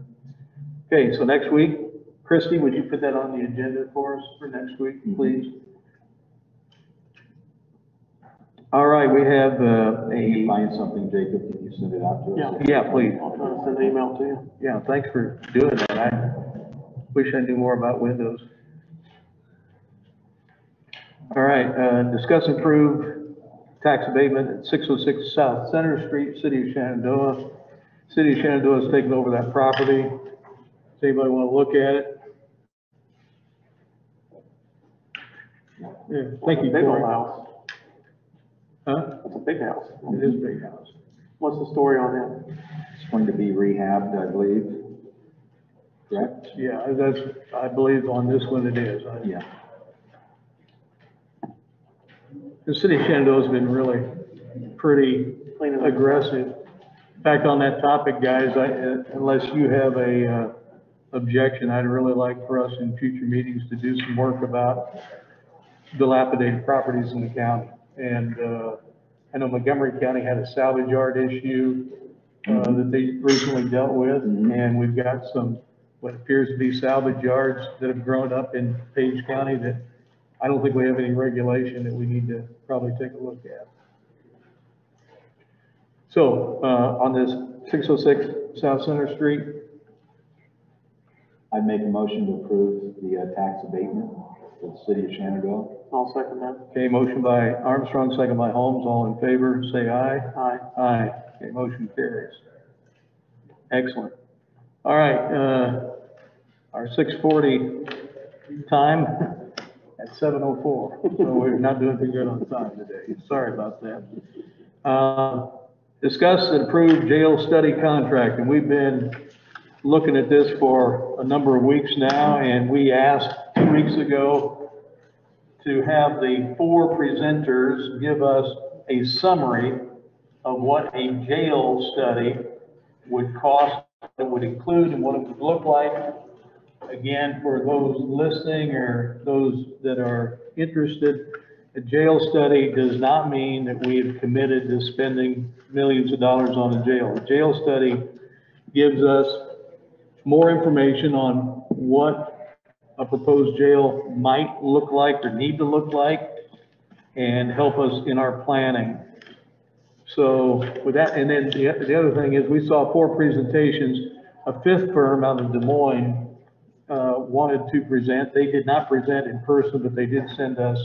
Okay, so next week, Christie, would you put that on the agenda for us for next week, please? All right, we have, If you find something, Jacob, can you send it out to us? yeah, please. I'll try to send an email to you. Yeah, thanks for doing that. I wish I knew more about windows. All right, discuss and approve tax abatement at 606 South Center Street, City of Shenandoah. City of Shenandoah has taken over that property. Does anybody want to look at it? Yeah, thank you, Big old Corey. house, Huh? it's a big house. It is a big house. What's the story on it? It's going to be rehabbed, I believe. Correct? Yeah, I believe on this one it is. Yeah. The city of Shenandoah's been really pretty Cleaning up. aggressive. In fact, on that topic, guys, unless you have a, objection, I'd really like for us in future meetings to do some work about dilapidated properties in the county. And, I know Montgomery County had a salvage yard issue, that they recently dealt with. And we've got some, what appears to be salvage yards that have grown up in Page County that I don't think we have any regulation that we need to probably take a look at. So, on this 606 South Center Street, I'd make a motion to approve the tax abatement for the city of Shenandoah. I'll second that. okay, motion by Armstrong, second by Holmes, all in favor, say aye. Aye. Aye, okay, motion carries. Excellent. All right, our 6:40 time at 7:04, so we're not doing too good on time today, sorry about that. Discuss and approve jail study contract, and we've been looking at this for a number of weeks now, and we asked 2 weeks ago to have the 4 presenters give us a summary of what a jail study would cost it would include and what it would look like. Again, for those listening or those that are interested, a jail study does not mean that we have committed to spending millions of dollars on a jail. A jail study gives us more information on what a proposed jail might look like or need to look like and help us in our planning. So with that, and then the other thing is we saw 4 presentations. A 5th firm out of Des Moines wanted to present. They did not present in person, but they did send us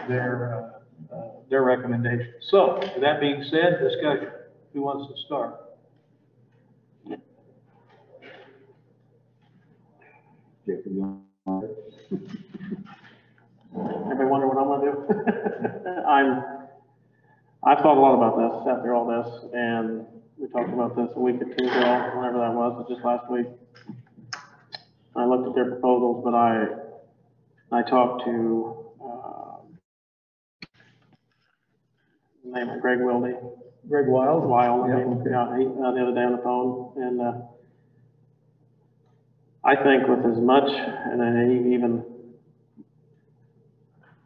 their recommendations. So with that being said, discussion. Who wants to start? Everybody wonder what I'm gonna do? I've thought a lot about this, sat through all this, and we talked about this a week or 2 ago, whenever that was, just last week. I looked at their proposals, but I talked to, name of Greg Wilde. Greg Wild? Wild, Yeah, I mean, okay. yeah, the other day on the phone, and, I think with as much, and then even,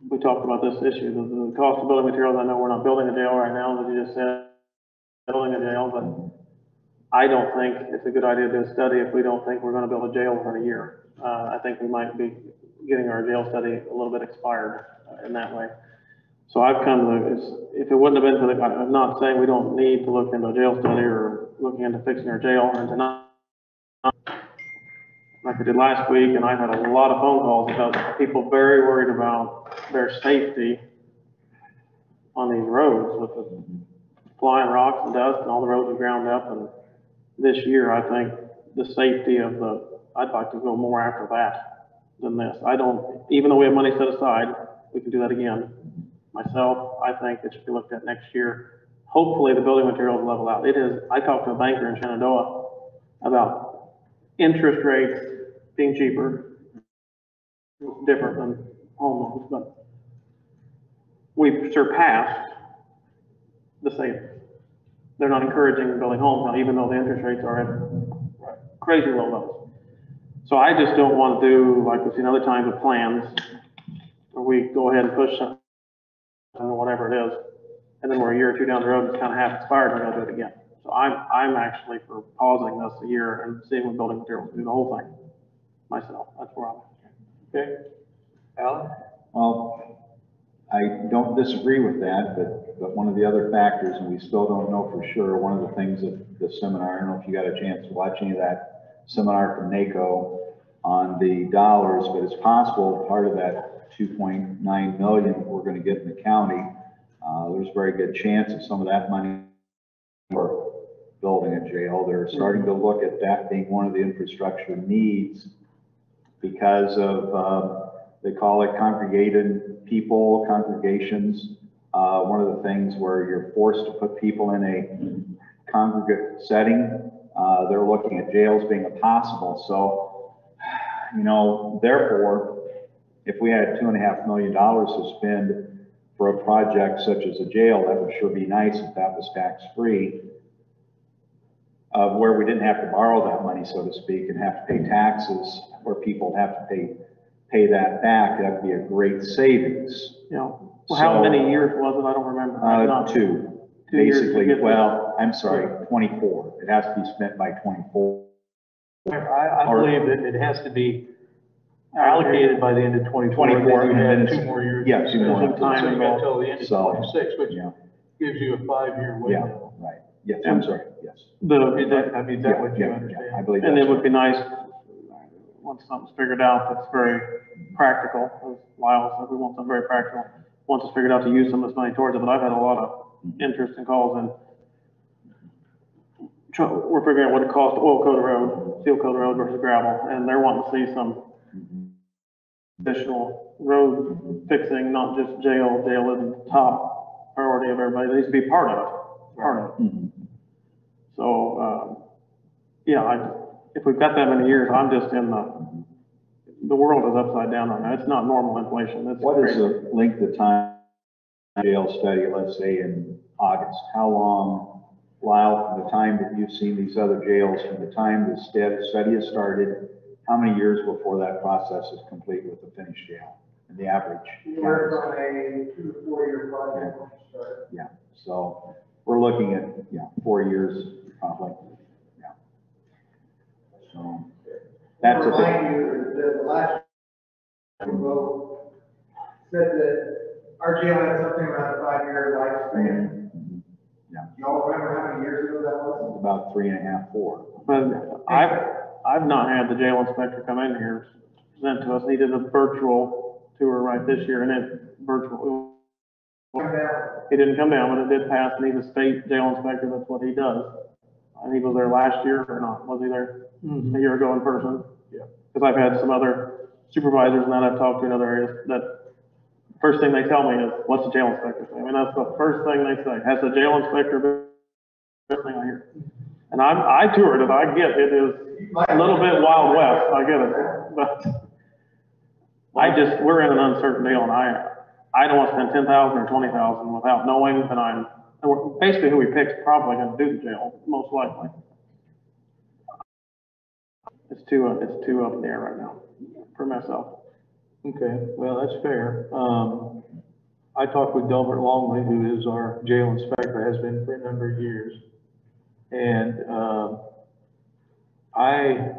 we talked about this issue, the cost of building materials. I know we're not building a jail right now, as you just said, building a jail, but I don't think it's a good idea to do a study if we don't think we're gonna build a jail within a year. I think we might be getting our jail study a little bit expired in that way. So I've come to, if it wouldn't have been for the, I'm not saying we don't need to look into a jail study or looking into fixing our jail, and tonight, like we did last week, and I've had a lot of phone calls about people very worried about their safety on these roads with the flying rocks and dust and all the roads are ground up. And this year, I think the safety of I'd like to go more after that than this. Even though we have money set aside, we can do that again. Myself, I think it should be looked at next year. Hopefully the building materials level out. I talked to a banker in Shenandoah about interest rates being cheaper. It's different than home loans, but we've surpassed the savings. They're not encouraging building homes now, even though the interest rates are at crazy low levels. So I just don't want to do, like we've seen other times with plans, where we go ahead and push something or whatever it is, and then we're a year or 2 down the road, it's kind of half expired, and we're gonna do it again. So I'm actually for pausing this a year and seeing what building materials do the whole thing myself. That's where I'm at. Okay. Alan? Well, I don't disagree with that, but one of the other factors, and we still don't know for sure, one of the things that the seminar, I don't know if you got a chance to watch any of that seminar from NACO on the dollars, but it's possible part of that 2.9 million we're going to get in the county, there's a very good chance of some of that money for building a jail. They're starting to look at that being one of the infrastructure needs because of, they call it congregated people, congregations. One of the things where you're forced to put people in a congregate setting, they're looking at jails being impossible. So, you know, therefore, if we had $2.5 million to spend for a project such as a jail, that would sure be nice if that was tax-free, where we didn't have to borrow that money, so to speak, and have to pay taxes, where people have to pay that back. That'd be a great savings. You know, well, how many years was it? I don't remember. 2. 2 years to Basically, get well, I'm sorry, 24. It has to be spent by 24. I believe that it has to be allocated by the end of 24. 24, And then you and have then 2 more years. yeah, 2 more. So you got until the end of So, 26, which yeah. gives you a 5-year Yeah, window. right. Yes, I'm sorry, yes. I mean, that what you Yeah, understand? I believe And that's it would be nice, once something's figured out that's very practical, as Lyle said, we want something very practical. Once it's figured out to use some of this money towards it, but I've had a lot of interest and calls and we're figuring out what it costs to oil coat a road, seal coat a road versus gravel, and they're wanting to see some additional road fixing, not just jail. Jail isn't the top priority of everybody. It needs to be part of it, So, yeah, if we've got that many years, I'm just in the world is upside down right now. It's not normal inflation. It's What is crazy. the length of time jail study, let's say in August? How long, Lyle, from the time that you've seen these other jails, from the time the study has started, how many years before that process is complete with the finished jail? And the average? Anywhere from a 2 to 4 year project. Yeah, so we're looking at, 4 years probably, yeah. So, that's a Remind you that the last vote said that our jail had something around a 5-year lifespan. Yeah. Y'all remember how many years ago that was? about 3.5, 4. But I've not had the jail inspector come in here to present to us. He did a virtual tour right this year, and it virtual. Come down. He didn't come down, but it did pass, and he's a state jail inspector. That's what he does. And he was there last year or not? Was he there a year ago in person? Yeah. Because I've had some other supervisors and then I've talked to in other areas that first thing they tell me is, what's the jail inspector say? I mean, that's the first thing they say. Has the jail inspector been? First thing I hear. And I toured it. I get it is a little bit Wild West. I get it. But we're in an uncertain deal, and I don't want to spend 10,000 or 20,000 without knowing that basically who we pick's probably going to do the jail, most likely. It's too up in the air right now for myself. Okay, well, that's fair. I talked with Delbert Longley, who is our jail inspector, has been for a number of years. And, I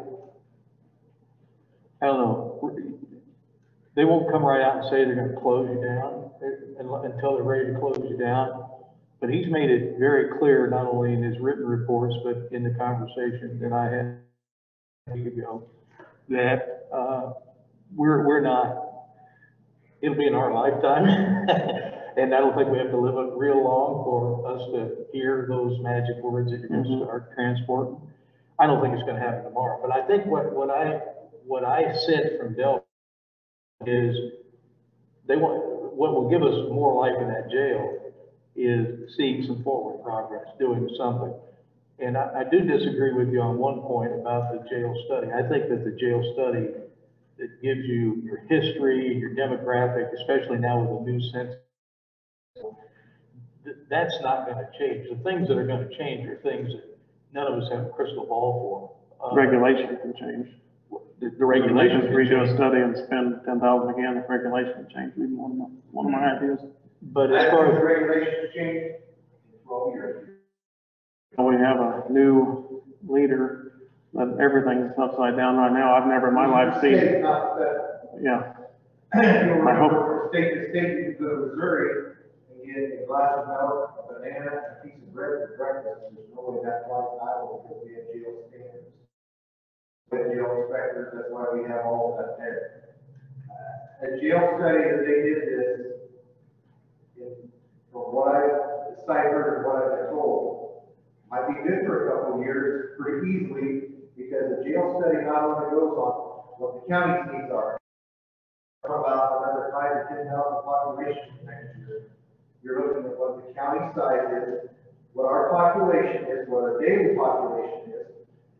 don't know, they won't come right out and say they're gonna close you down until they're ready to close you down. But he's made it very clear, not only in his written reports, but in the conversation that I had a week ago, that, we're not, it'll be in our lifetime. And I don't think we have to live it real long for us to hear those magic words that you're gonna start transporting. I don't think it's gonna happen tomorrow, but I think what I sense from Delta is what will give us more life in that jail is seeing some forward progress, doing something. And I do disagree with you on one point about the jail study. I think that the jail study that gives you your history, your demographic, especially now with the new census, that's not going to change. The things that are going to change are things that none of us have a crystal ball for. Regulation can change. The regulations can Redo a change. study and spend 10,000 again, if regulation can change, would be one of my ideas. But as far The as, regulations change in 12 years. We have a new leader, that everything's upside down right now. I've never in my life seen, State, not federal. yeah. You'll I hope- remember from state to state, you go to Missouri and get a glass of milk, a banana, and a piece of bread for breakfast, and there's no way that flies in Iowa because we have jail standards. We have jail inspectors, that's why we have all of that there. A jail study that they did this, from what I deciphered and what I've been told, might be good for a couple of years pretty easily, because the jail study not only goes on what the county's needs are, about another 5 to 10,000 population next year. You're looking at what the county size is, what our population is, what our daily population is,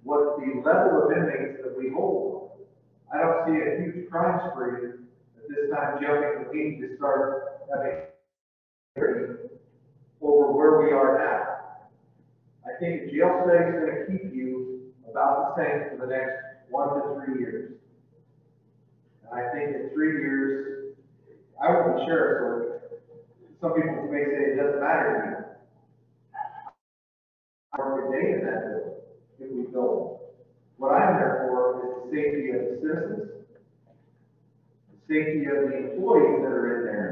what the level of inmates that we hold. I don't see a huge crime spree at this time jumping the need to start having over where we are now. I think a jail study is going to keep you about the same for the next 1 to 3 years. And I think in 3 years, I won't be sure, so some people may say it doesn't matter to you. I work a day in that building, if we go. What I'm there for is the safety of the citizens, the safety of the employees that are in there,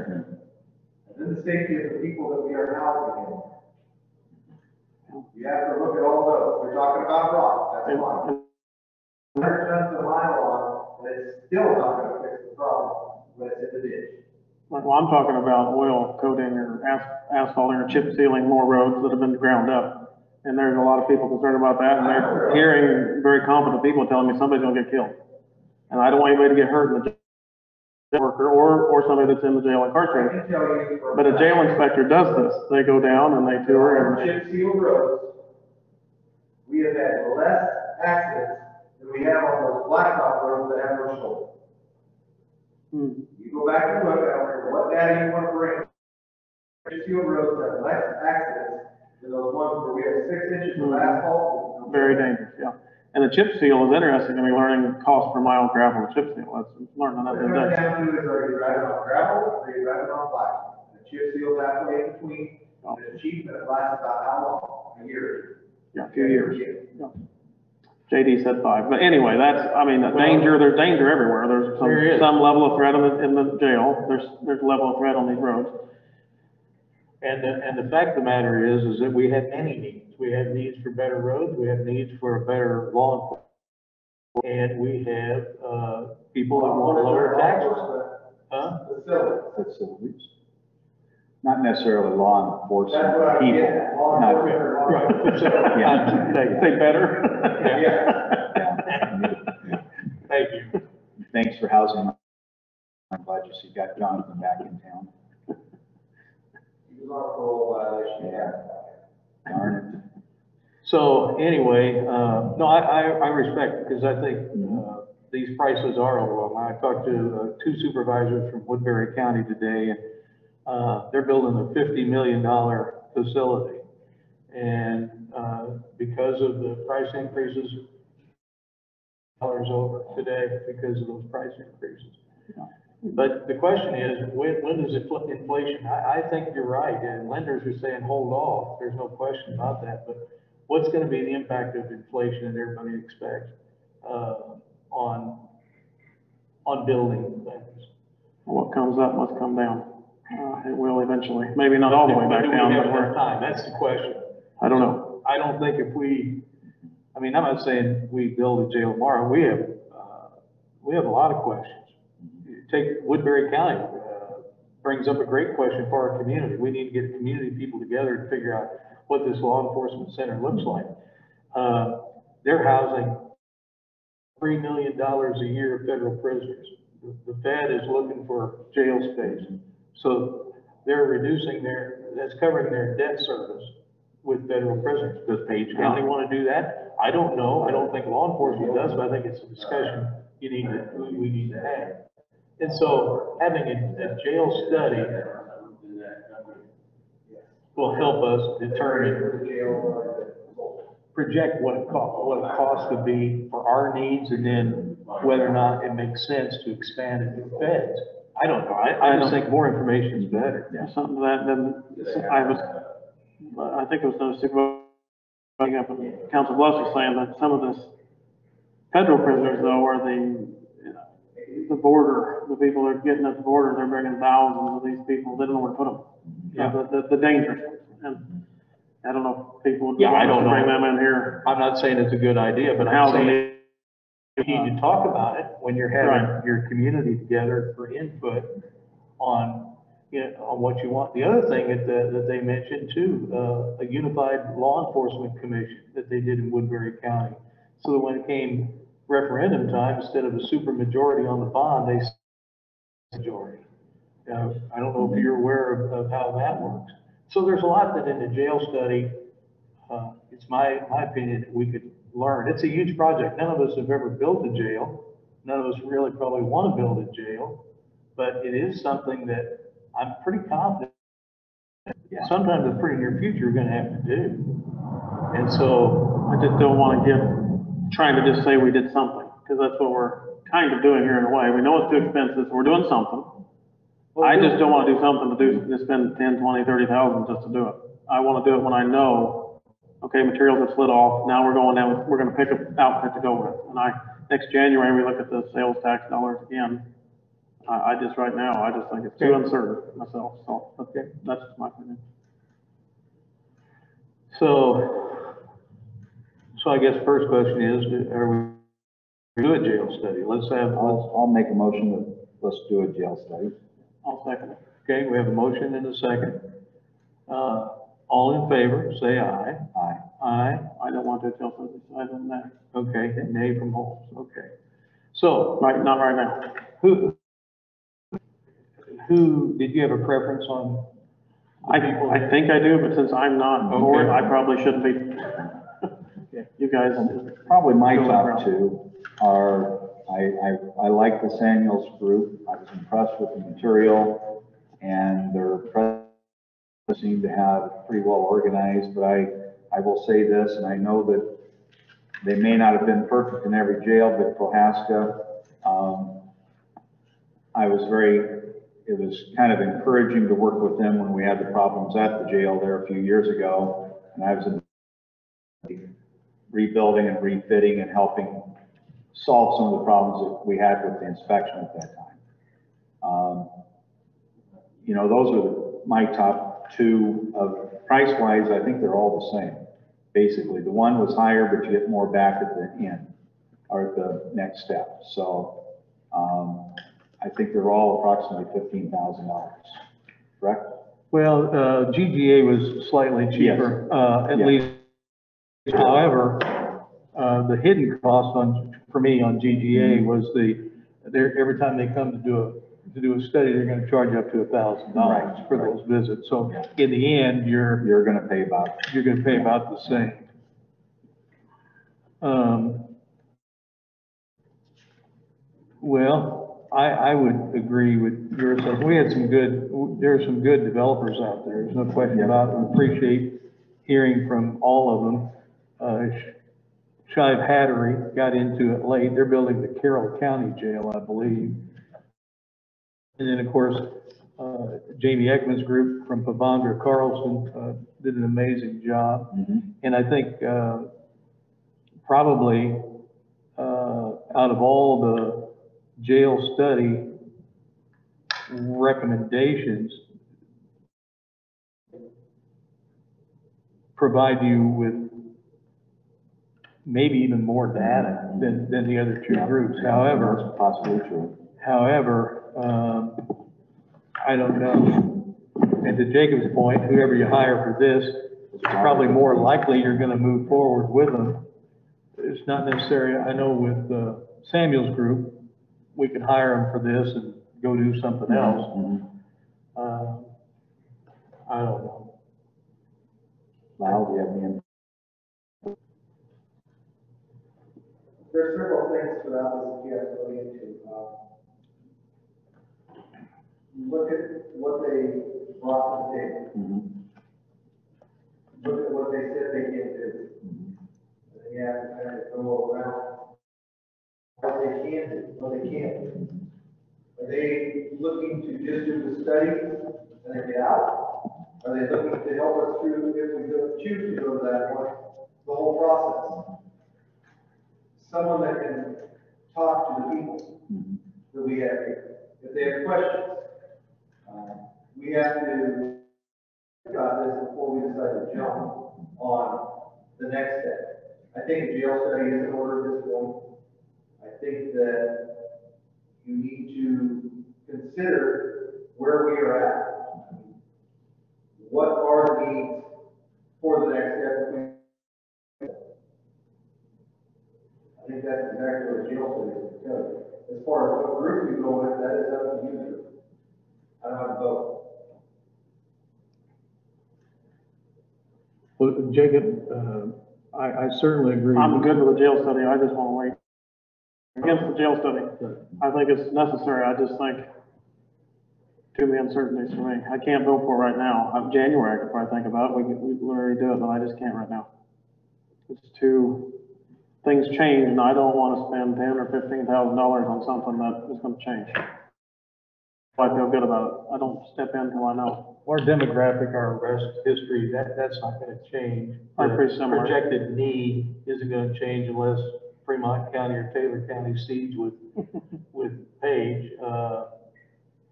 and then the safety of the people that we are housing in. You have to look at all those. We're talking about rock, that's fine. 100 tons a mile on, and it's still not gonna fix the problem when it's in the ditch. Well, I'm talking about oil coating or asphalting or chip sealing more roads that have been ground up. And there's a lot of people concerned about that, and they're hearing very competent people telling me somebody's gonna get killed. And I don't want anybody to get hurt in the jail worker or somebody that's in the jail I incarcerated. can tell you. But a jail inspector does this. They go down and they tour and, Chip seal roads, we have had less accidents than we have on those blacktop roads that have no shoulder. You go back and look, I don't care what data you want to bring. Chip seal roads have less accidents And those ones where we have 6 inches of asphalt. Very dangerous, yeah. And the chip seal is interesting, to me, learning cost per mile of gravel with chip seal. That's learning that What the it other comes day. down to is, are you riding on gravel, or are you riding on black? And the chip seal halfway in between, and it's cheap, and it lasts about how long? A year. Yeah, a few years. Yeah. JD said 5, but anyway, that's, I mean, there's danger everywhere. There's some level of threat in the jail. There's a level of threat on these roads. And the fact of the matter is that we have many needs. We have needs for better roads, we have needs for a better law enforcement, and we have, people that want lower taxes. Huh? Facilities. Not necessarily law enforcement That's what I people. get, law Not- enforcement. Right. Yeah. Say better? Yeah. Thank you. Thanks for housing. I'm glad you got Jonathan back in town. He was on parole violation. Yeah. Darn it. So anyway, no, I respect, because I think, these prices are overwhelming. I talked to, 2 supervisors from Woodbury County today, and, they're building a $50 million facility. And, because of the price increases, dollars over today because of those price increases. But the question is, when does inflation, I think you're right, and lenders are saying hold off, there's no question about that, but what's gonna be the impact of inflation that everybody expects, on building things? What comes up must come down. It will eventually, maybe not all the way back Do we down, have but enough time? That's the question. I don't know. I don't think if I mean, I'm not saying we build a jail tomorrow, we have a lot of questions. Take Woodbury County, brings up a great question for our community. We need to get community people together to figure out what this law enforcement center looks like. They're housing $3 million a year of federal prisoners. The Fed is looking for jail space. So they're reducing that's covering their debt service with federal prisoners. Does Page County want to do that? I don't know. I don't think law enforcement does, but I think it's a discussion we need to have. And so having a jail study will help us determine, project what it costs to be for our needs, and then whether or not it makes sense to expand it to feds. I don't know. I just think more information is better. Yeah, something that, then, I think it was no supervisor, up in Council Bluffs was saying that some of this federal prisoners though, are the border, the people that are getting at the border, they're bringing thousands of these people, they don't know where to put them. Yeah. The dangerous ones. And I don't know if people would Yeah, I don't want to bring know. them in here. I'm not saying it's a good idea, but I'm How saying they, you need to talk about it when you're having your community together for input on, on what you want. The other thing that they mentioned too, a unified law enforcement commission that they did in Woodbury County. So that when it came referendum time, instead of a super majority on the bond, they majority. I don't know if you're aware of how that works. So there's a lot that in the jail study, it's my opinion, that we could learn. It's a huge project. None of us have ever built a jail. None of us really probably want to build a jail, but it is something that I'm pretty confident sometime in the pretty near future we're going to have to do. And so I just don't want to trying to just say we did something, because that's what we're kind of doing here in a way. We know it's too expensive, so we're doing something. I just don't want to do something to spend 10, 20, 30,000 just to do it. I want to do it when I know, okay, materials have slid off. Now we're going down, we're going to pick an outfit to go with. And next January, we look at the sales tax dollars again. I just right now, I just think it's too uncertain myself. So, okay, that's just my opinion. So I guess first question is, are we do a jail study? I'll make a motion that let's do a jail study. I'll second it. Okay, we have a motion and a second. All in favor, say aye. Aye. Aye. I don't want to tell something, so I don't know. Okay, nay from Holmes, okay. So, Not right now. who, did you have a preference on? I think I do, but since I'm not for it, I probably shouldn't be. You guys. Probably my top two are, I like the Samuels group. I was impressed with the material and their seem to have pretty well organized, but I will say this, and I know that they may not have been perfect in every jail, but Prohaska, it was kind of encouraging to work with them when we had the problems at the jail there a few years ago. And I was in rebuilding and refitting and helping solve some of the problems that we had with the inspection at that time. You know, those are my top two of price-wise. I think they're all the same. Basically, the one was higher, but you get more back at the end or at the next step. So I think they're all approximately $15,000, correct? Well, GGA was slightly cheaper, at least. However, the hidden cost for me on GGA was every time they come to do a study, they're going to charge you up to $1,000 for those visits. So in the end, you're going to pay about the same. Well, I would agree with your assessment. There are some good developers out there. There's no question about it. I appreciate hearing from all of them. Shive Hattery got into it late. They're building the Carroll County Jail, I believe. And then, of course, Jamie Ekman's group from Pavandra Carlson did an amazing job. Mm-hmm. And I think probably out of all the jail study recommendations, provide you with maybe even more data than the other two groups. However, possibly true. However, I don't know. And to Jacob's point, whoever you hire for this, it's probably more likely you're going to move forward with them. It's not necessary. I know with Samuel's group, we could hire them for this and go do something else. Mm-hmm. I don't know. Lyle, do you have any? There's several things throughout this that you have to look into. Look at what they brought to the table. Mm-hmm. Look at what they said they can do. And then you have to kind of go around what they can do, what they can't do. Are they looking to just do the study and then get out? Are they looking to help us through, if we choose to go that way, the whole process? Someone that can talk to the people that we have here. If they have questions, we have to think about this before we decide to jump on the next step. I think a jail study is in order at this point. I think that you need to consider where we are at. What are the needs for the next step? I think that's exactly what a jail study is going to. As far as what group you go with, that is up to you. I don't have a vote. Well, Jacob, I certainly agree. I'm good with the jail study. I just want to wait against the jail study. I think it's necessary. I just think too many uncertainties for me. I can't vote for it right now. January I could probably think about it. We already do it, but I just can't right now. It's too, things change and I don't want to spend $10,000 or $15,000 on something that is going to change. I feel good about it. I don't step in until I know. Our demographic, our arrest history, that's not going to change. I'm pretty similar. Projected need isn't going to change unless Fremont County or Taylor County cedes with Page,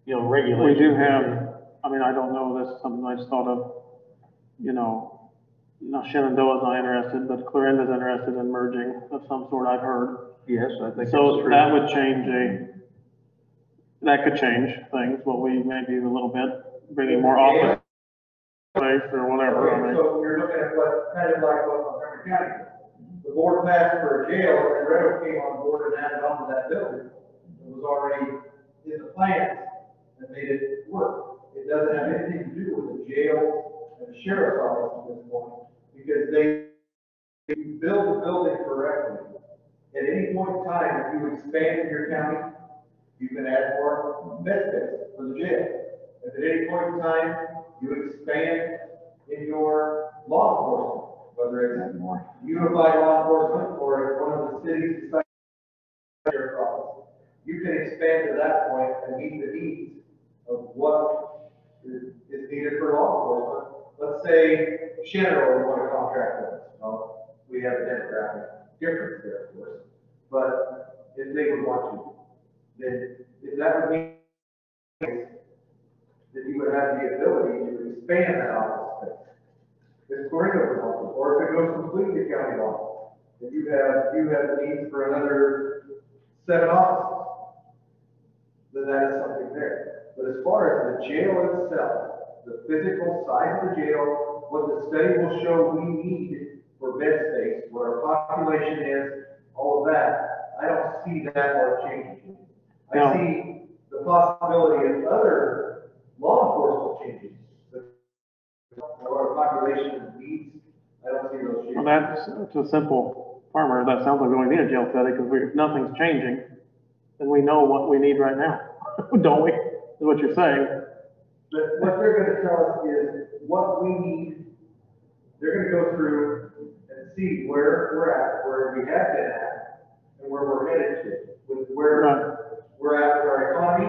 regulation. We do have, I mean, I don't know, this is something I just thought of, Shenandoah is not interested, but Clarinda's interested in merging of some sort, I've heard. Yes, I think So that's true. that would that could change things, but we maybe a little bit, bringing more office space or whatever. I mean. So you're looking at what, kind of like what Montgomery County did. The board passed for a jail, and Red came on board and added on to that building. It was already in the plans and made it work. It doesn't have anything to do with the jail and the sheriff's office at this point, because they build the building correctly. At any point in time, if you expand in your county, you can add more bed space for the jail. If at any point in time, you expand in your law enforcement, whether Add it's more. unified law enforcement or if one of the cities decides to sheriff's office. You can expand to that point and meet the needs of what is needed for law enforcement. Let's say Shenandoah want to contract with us. Well, we have a demographic difference there, of course. But if they would want to, then if that would mean that you would have the ability to expand that office space. If Coringa wants, or if it goes completely county law, then you have the needs for another 7 offices. Then that is something there. But as far as the jail itself, the physical size of the jail, what the study will show we need for bed space, what our population is, all of that, I don't see that large changing. I see the possibility of other law enforcement changes. But our population needs, I don't see those changes. Well, that's a simple farmer. That sounds like we only need a jail study because if nothing's changing, then we know what we need right now, don't we? Is what you're saying. But what they're gonna tell us is what we need. They're gonna go through and see where we're at, where we have been at, and where we're headed to, with where we're at with our economy.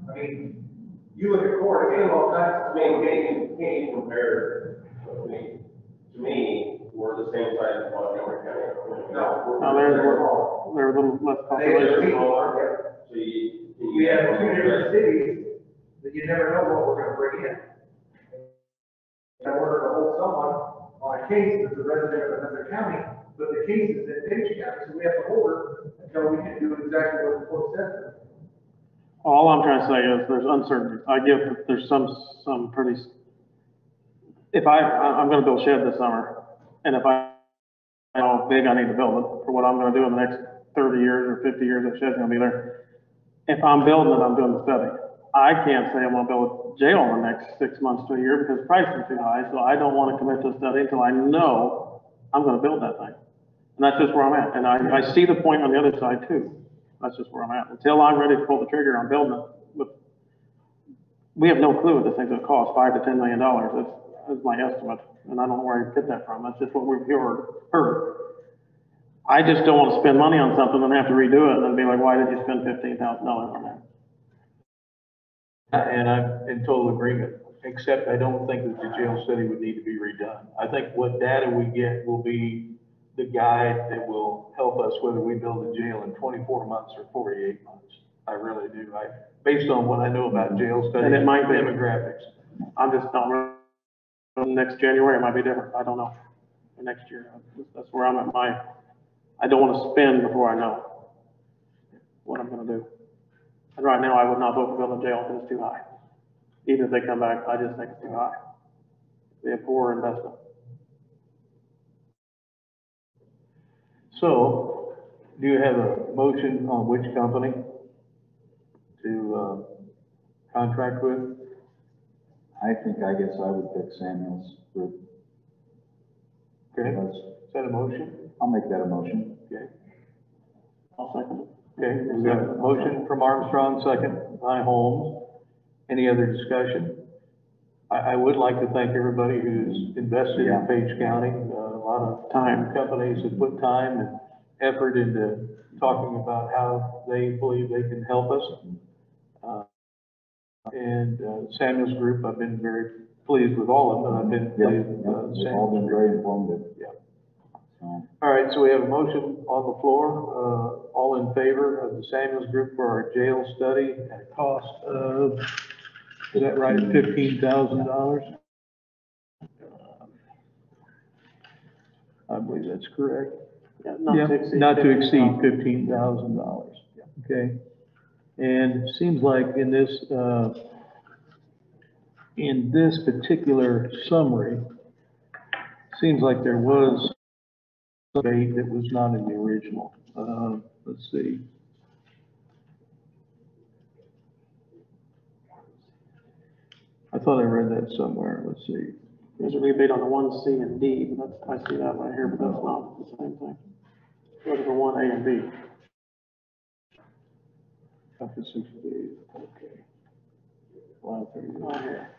I mean, you look at court, it's all kinds of. Can you compare, to me, we're the same size as Montgomery County. No. Now, there's a little less population. So We have 2 different cities that you never know what we're gonna bring in. In order to hold someone on a case that's a resident of another county, but the case is in Page County, so we have to hold her until we can do exactly what the court says. All I'm trying to say is there's uncertainty. I get that there's some pretty, I'm gonna build a shed this summer, and if I know how big I need to build it for what I'm gonna do in the next 30 years or 50 years, that shed's gonna be there. If I'm building it, I'm doing the study. I can't say I'm gonna build a jail in the next 6 months to a year because the price is too high, so I don't wanna commit to a study until I know I'm gonna build that thing. And that's just where I'm at. And I see the point on the other side too. That's just where I'm at. Until I'm ready to pull the trigger on building it, we have no clue what this thing's gonna cost, $5 to $10 million. That's my estimate. And I don't know where I get that from. That's just what we've heard. I just don't wanna spend money on something and have to redo it and then be like, why did you spend $15,000 on that? And I'm in total agreement, except I don't think that the jail study would need to be redone. I think what data we get will be the guide that will help us whether we build a jail in 24 months or 48 months. I really do. Based on what I know about jail studies. And it might be. Demographics. I'm just not really, next January, it might be different. I don't know. Or next year, that's where I'm at. I don't wanna spend before I know what I'm gonna do. And right now, I would not vote for building a jail because it's too high. Even if they come back, I just think it's too high. It'd be a poor investment. So, do you have a motion on which company to contract with? I guess I would pick Samuel's group. Okay, is that a motion? I'll make that a motion. Okay. I'll second it. Okay, we've got a motion from Armstrong, second by Holmes. Any other discussion? I would like to thank everybody who's invested in Page County. A lot of companies have put time and effort into talking about how they believe they can help us. Samuel's group, I've been very pleased with all of them, but I've been pleased with They've all been very informative. Yeah. So, All right, so we have a motion on the floor. All in favor of the Samuels Group for our jail study at a cost of, is that right, $15,000? I believe that's correct. Yeah, Not to exceed $15,000. Okay. And it seems like in this particular summary, seems like there was a date that was not in the original. Let's see. I thought I read that somewhere. Let's see. There's a rebate on the 1C and D, but I see that right here, but that's not the same thing. Go to the 1A and B. Up to 60 days, okay. Wow, 30 days. Right here.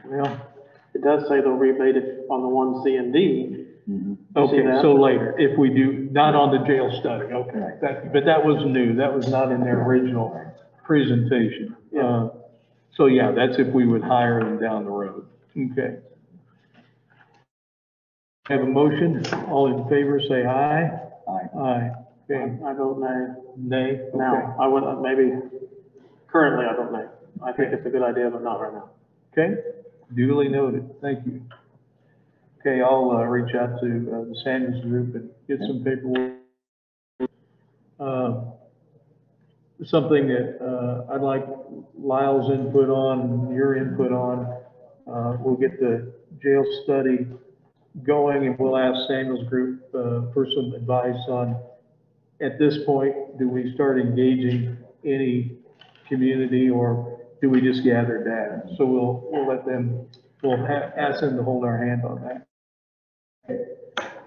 Well, it does say they'll rebate it on the 1C and D. Mhm. You see Okay, that? so later, if we do, not on the jail study, okay. But that was new, that was not in their original presentation. Yeah. So yeah, that's if we would hire them down the road. Okay. Have a motion, all in favor, say aye. Aye. Aye. Okay, I vote nay. nay? Okay. Now, I would, maybe, currently I vote nay. I think it's a good idea, but not right now. Okay, duly noted, thank you. Okay, I'll reach out to the Sanders Group and get some paperwork. Something that I'd like Lyle's input on, your input on. We'll get the jail study going and we'll ask Samuel's Group for some advice on, at this point, do we start engaging any community or do we just gather data? So we'll let them, ask them to hold our hand on that.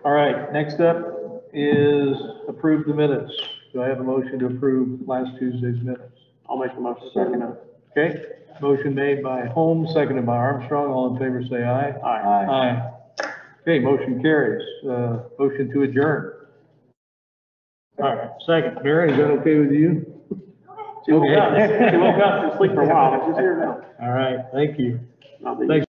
All right, next up is approve the minutes. Do I have a motion to approve last Tuesday's minutes? I'll make the motion, second it. Okay, motion made by Holmes, seconded by Armstrong. All in favor, say aye. Aye. Aye. Okay, motion carries. Motion to adjourn. All right, second. Mary, is that okay with you? She woke up from sleep for a while, but she's here now. All right, thank you. I'll be- Thanks.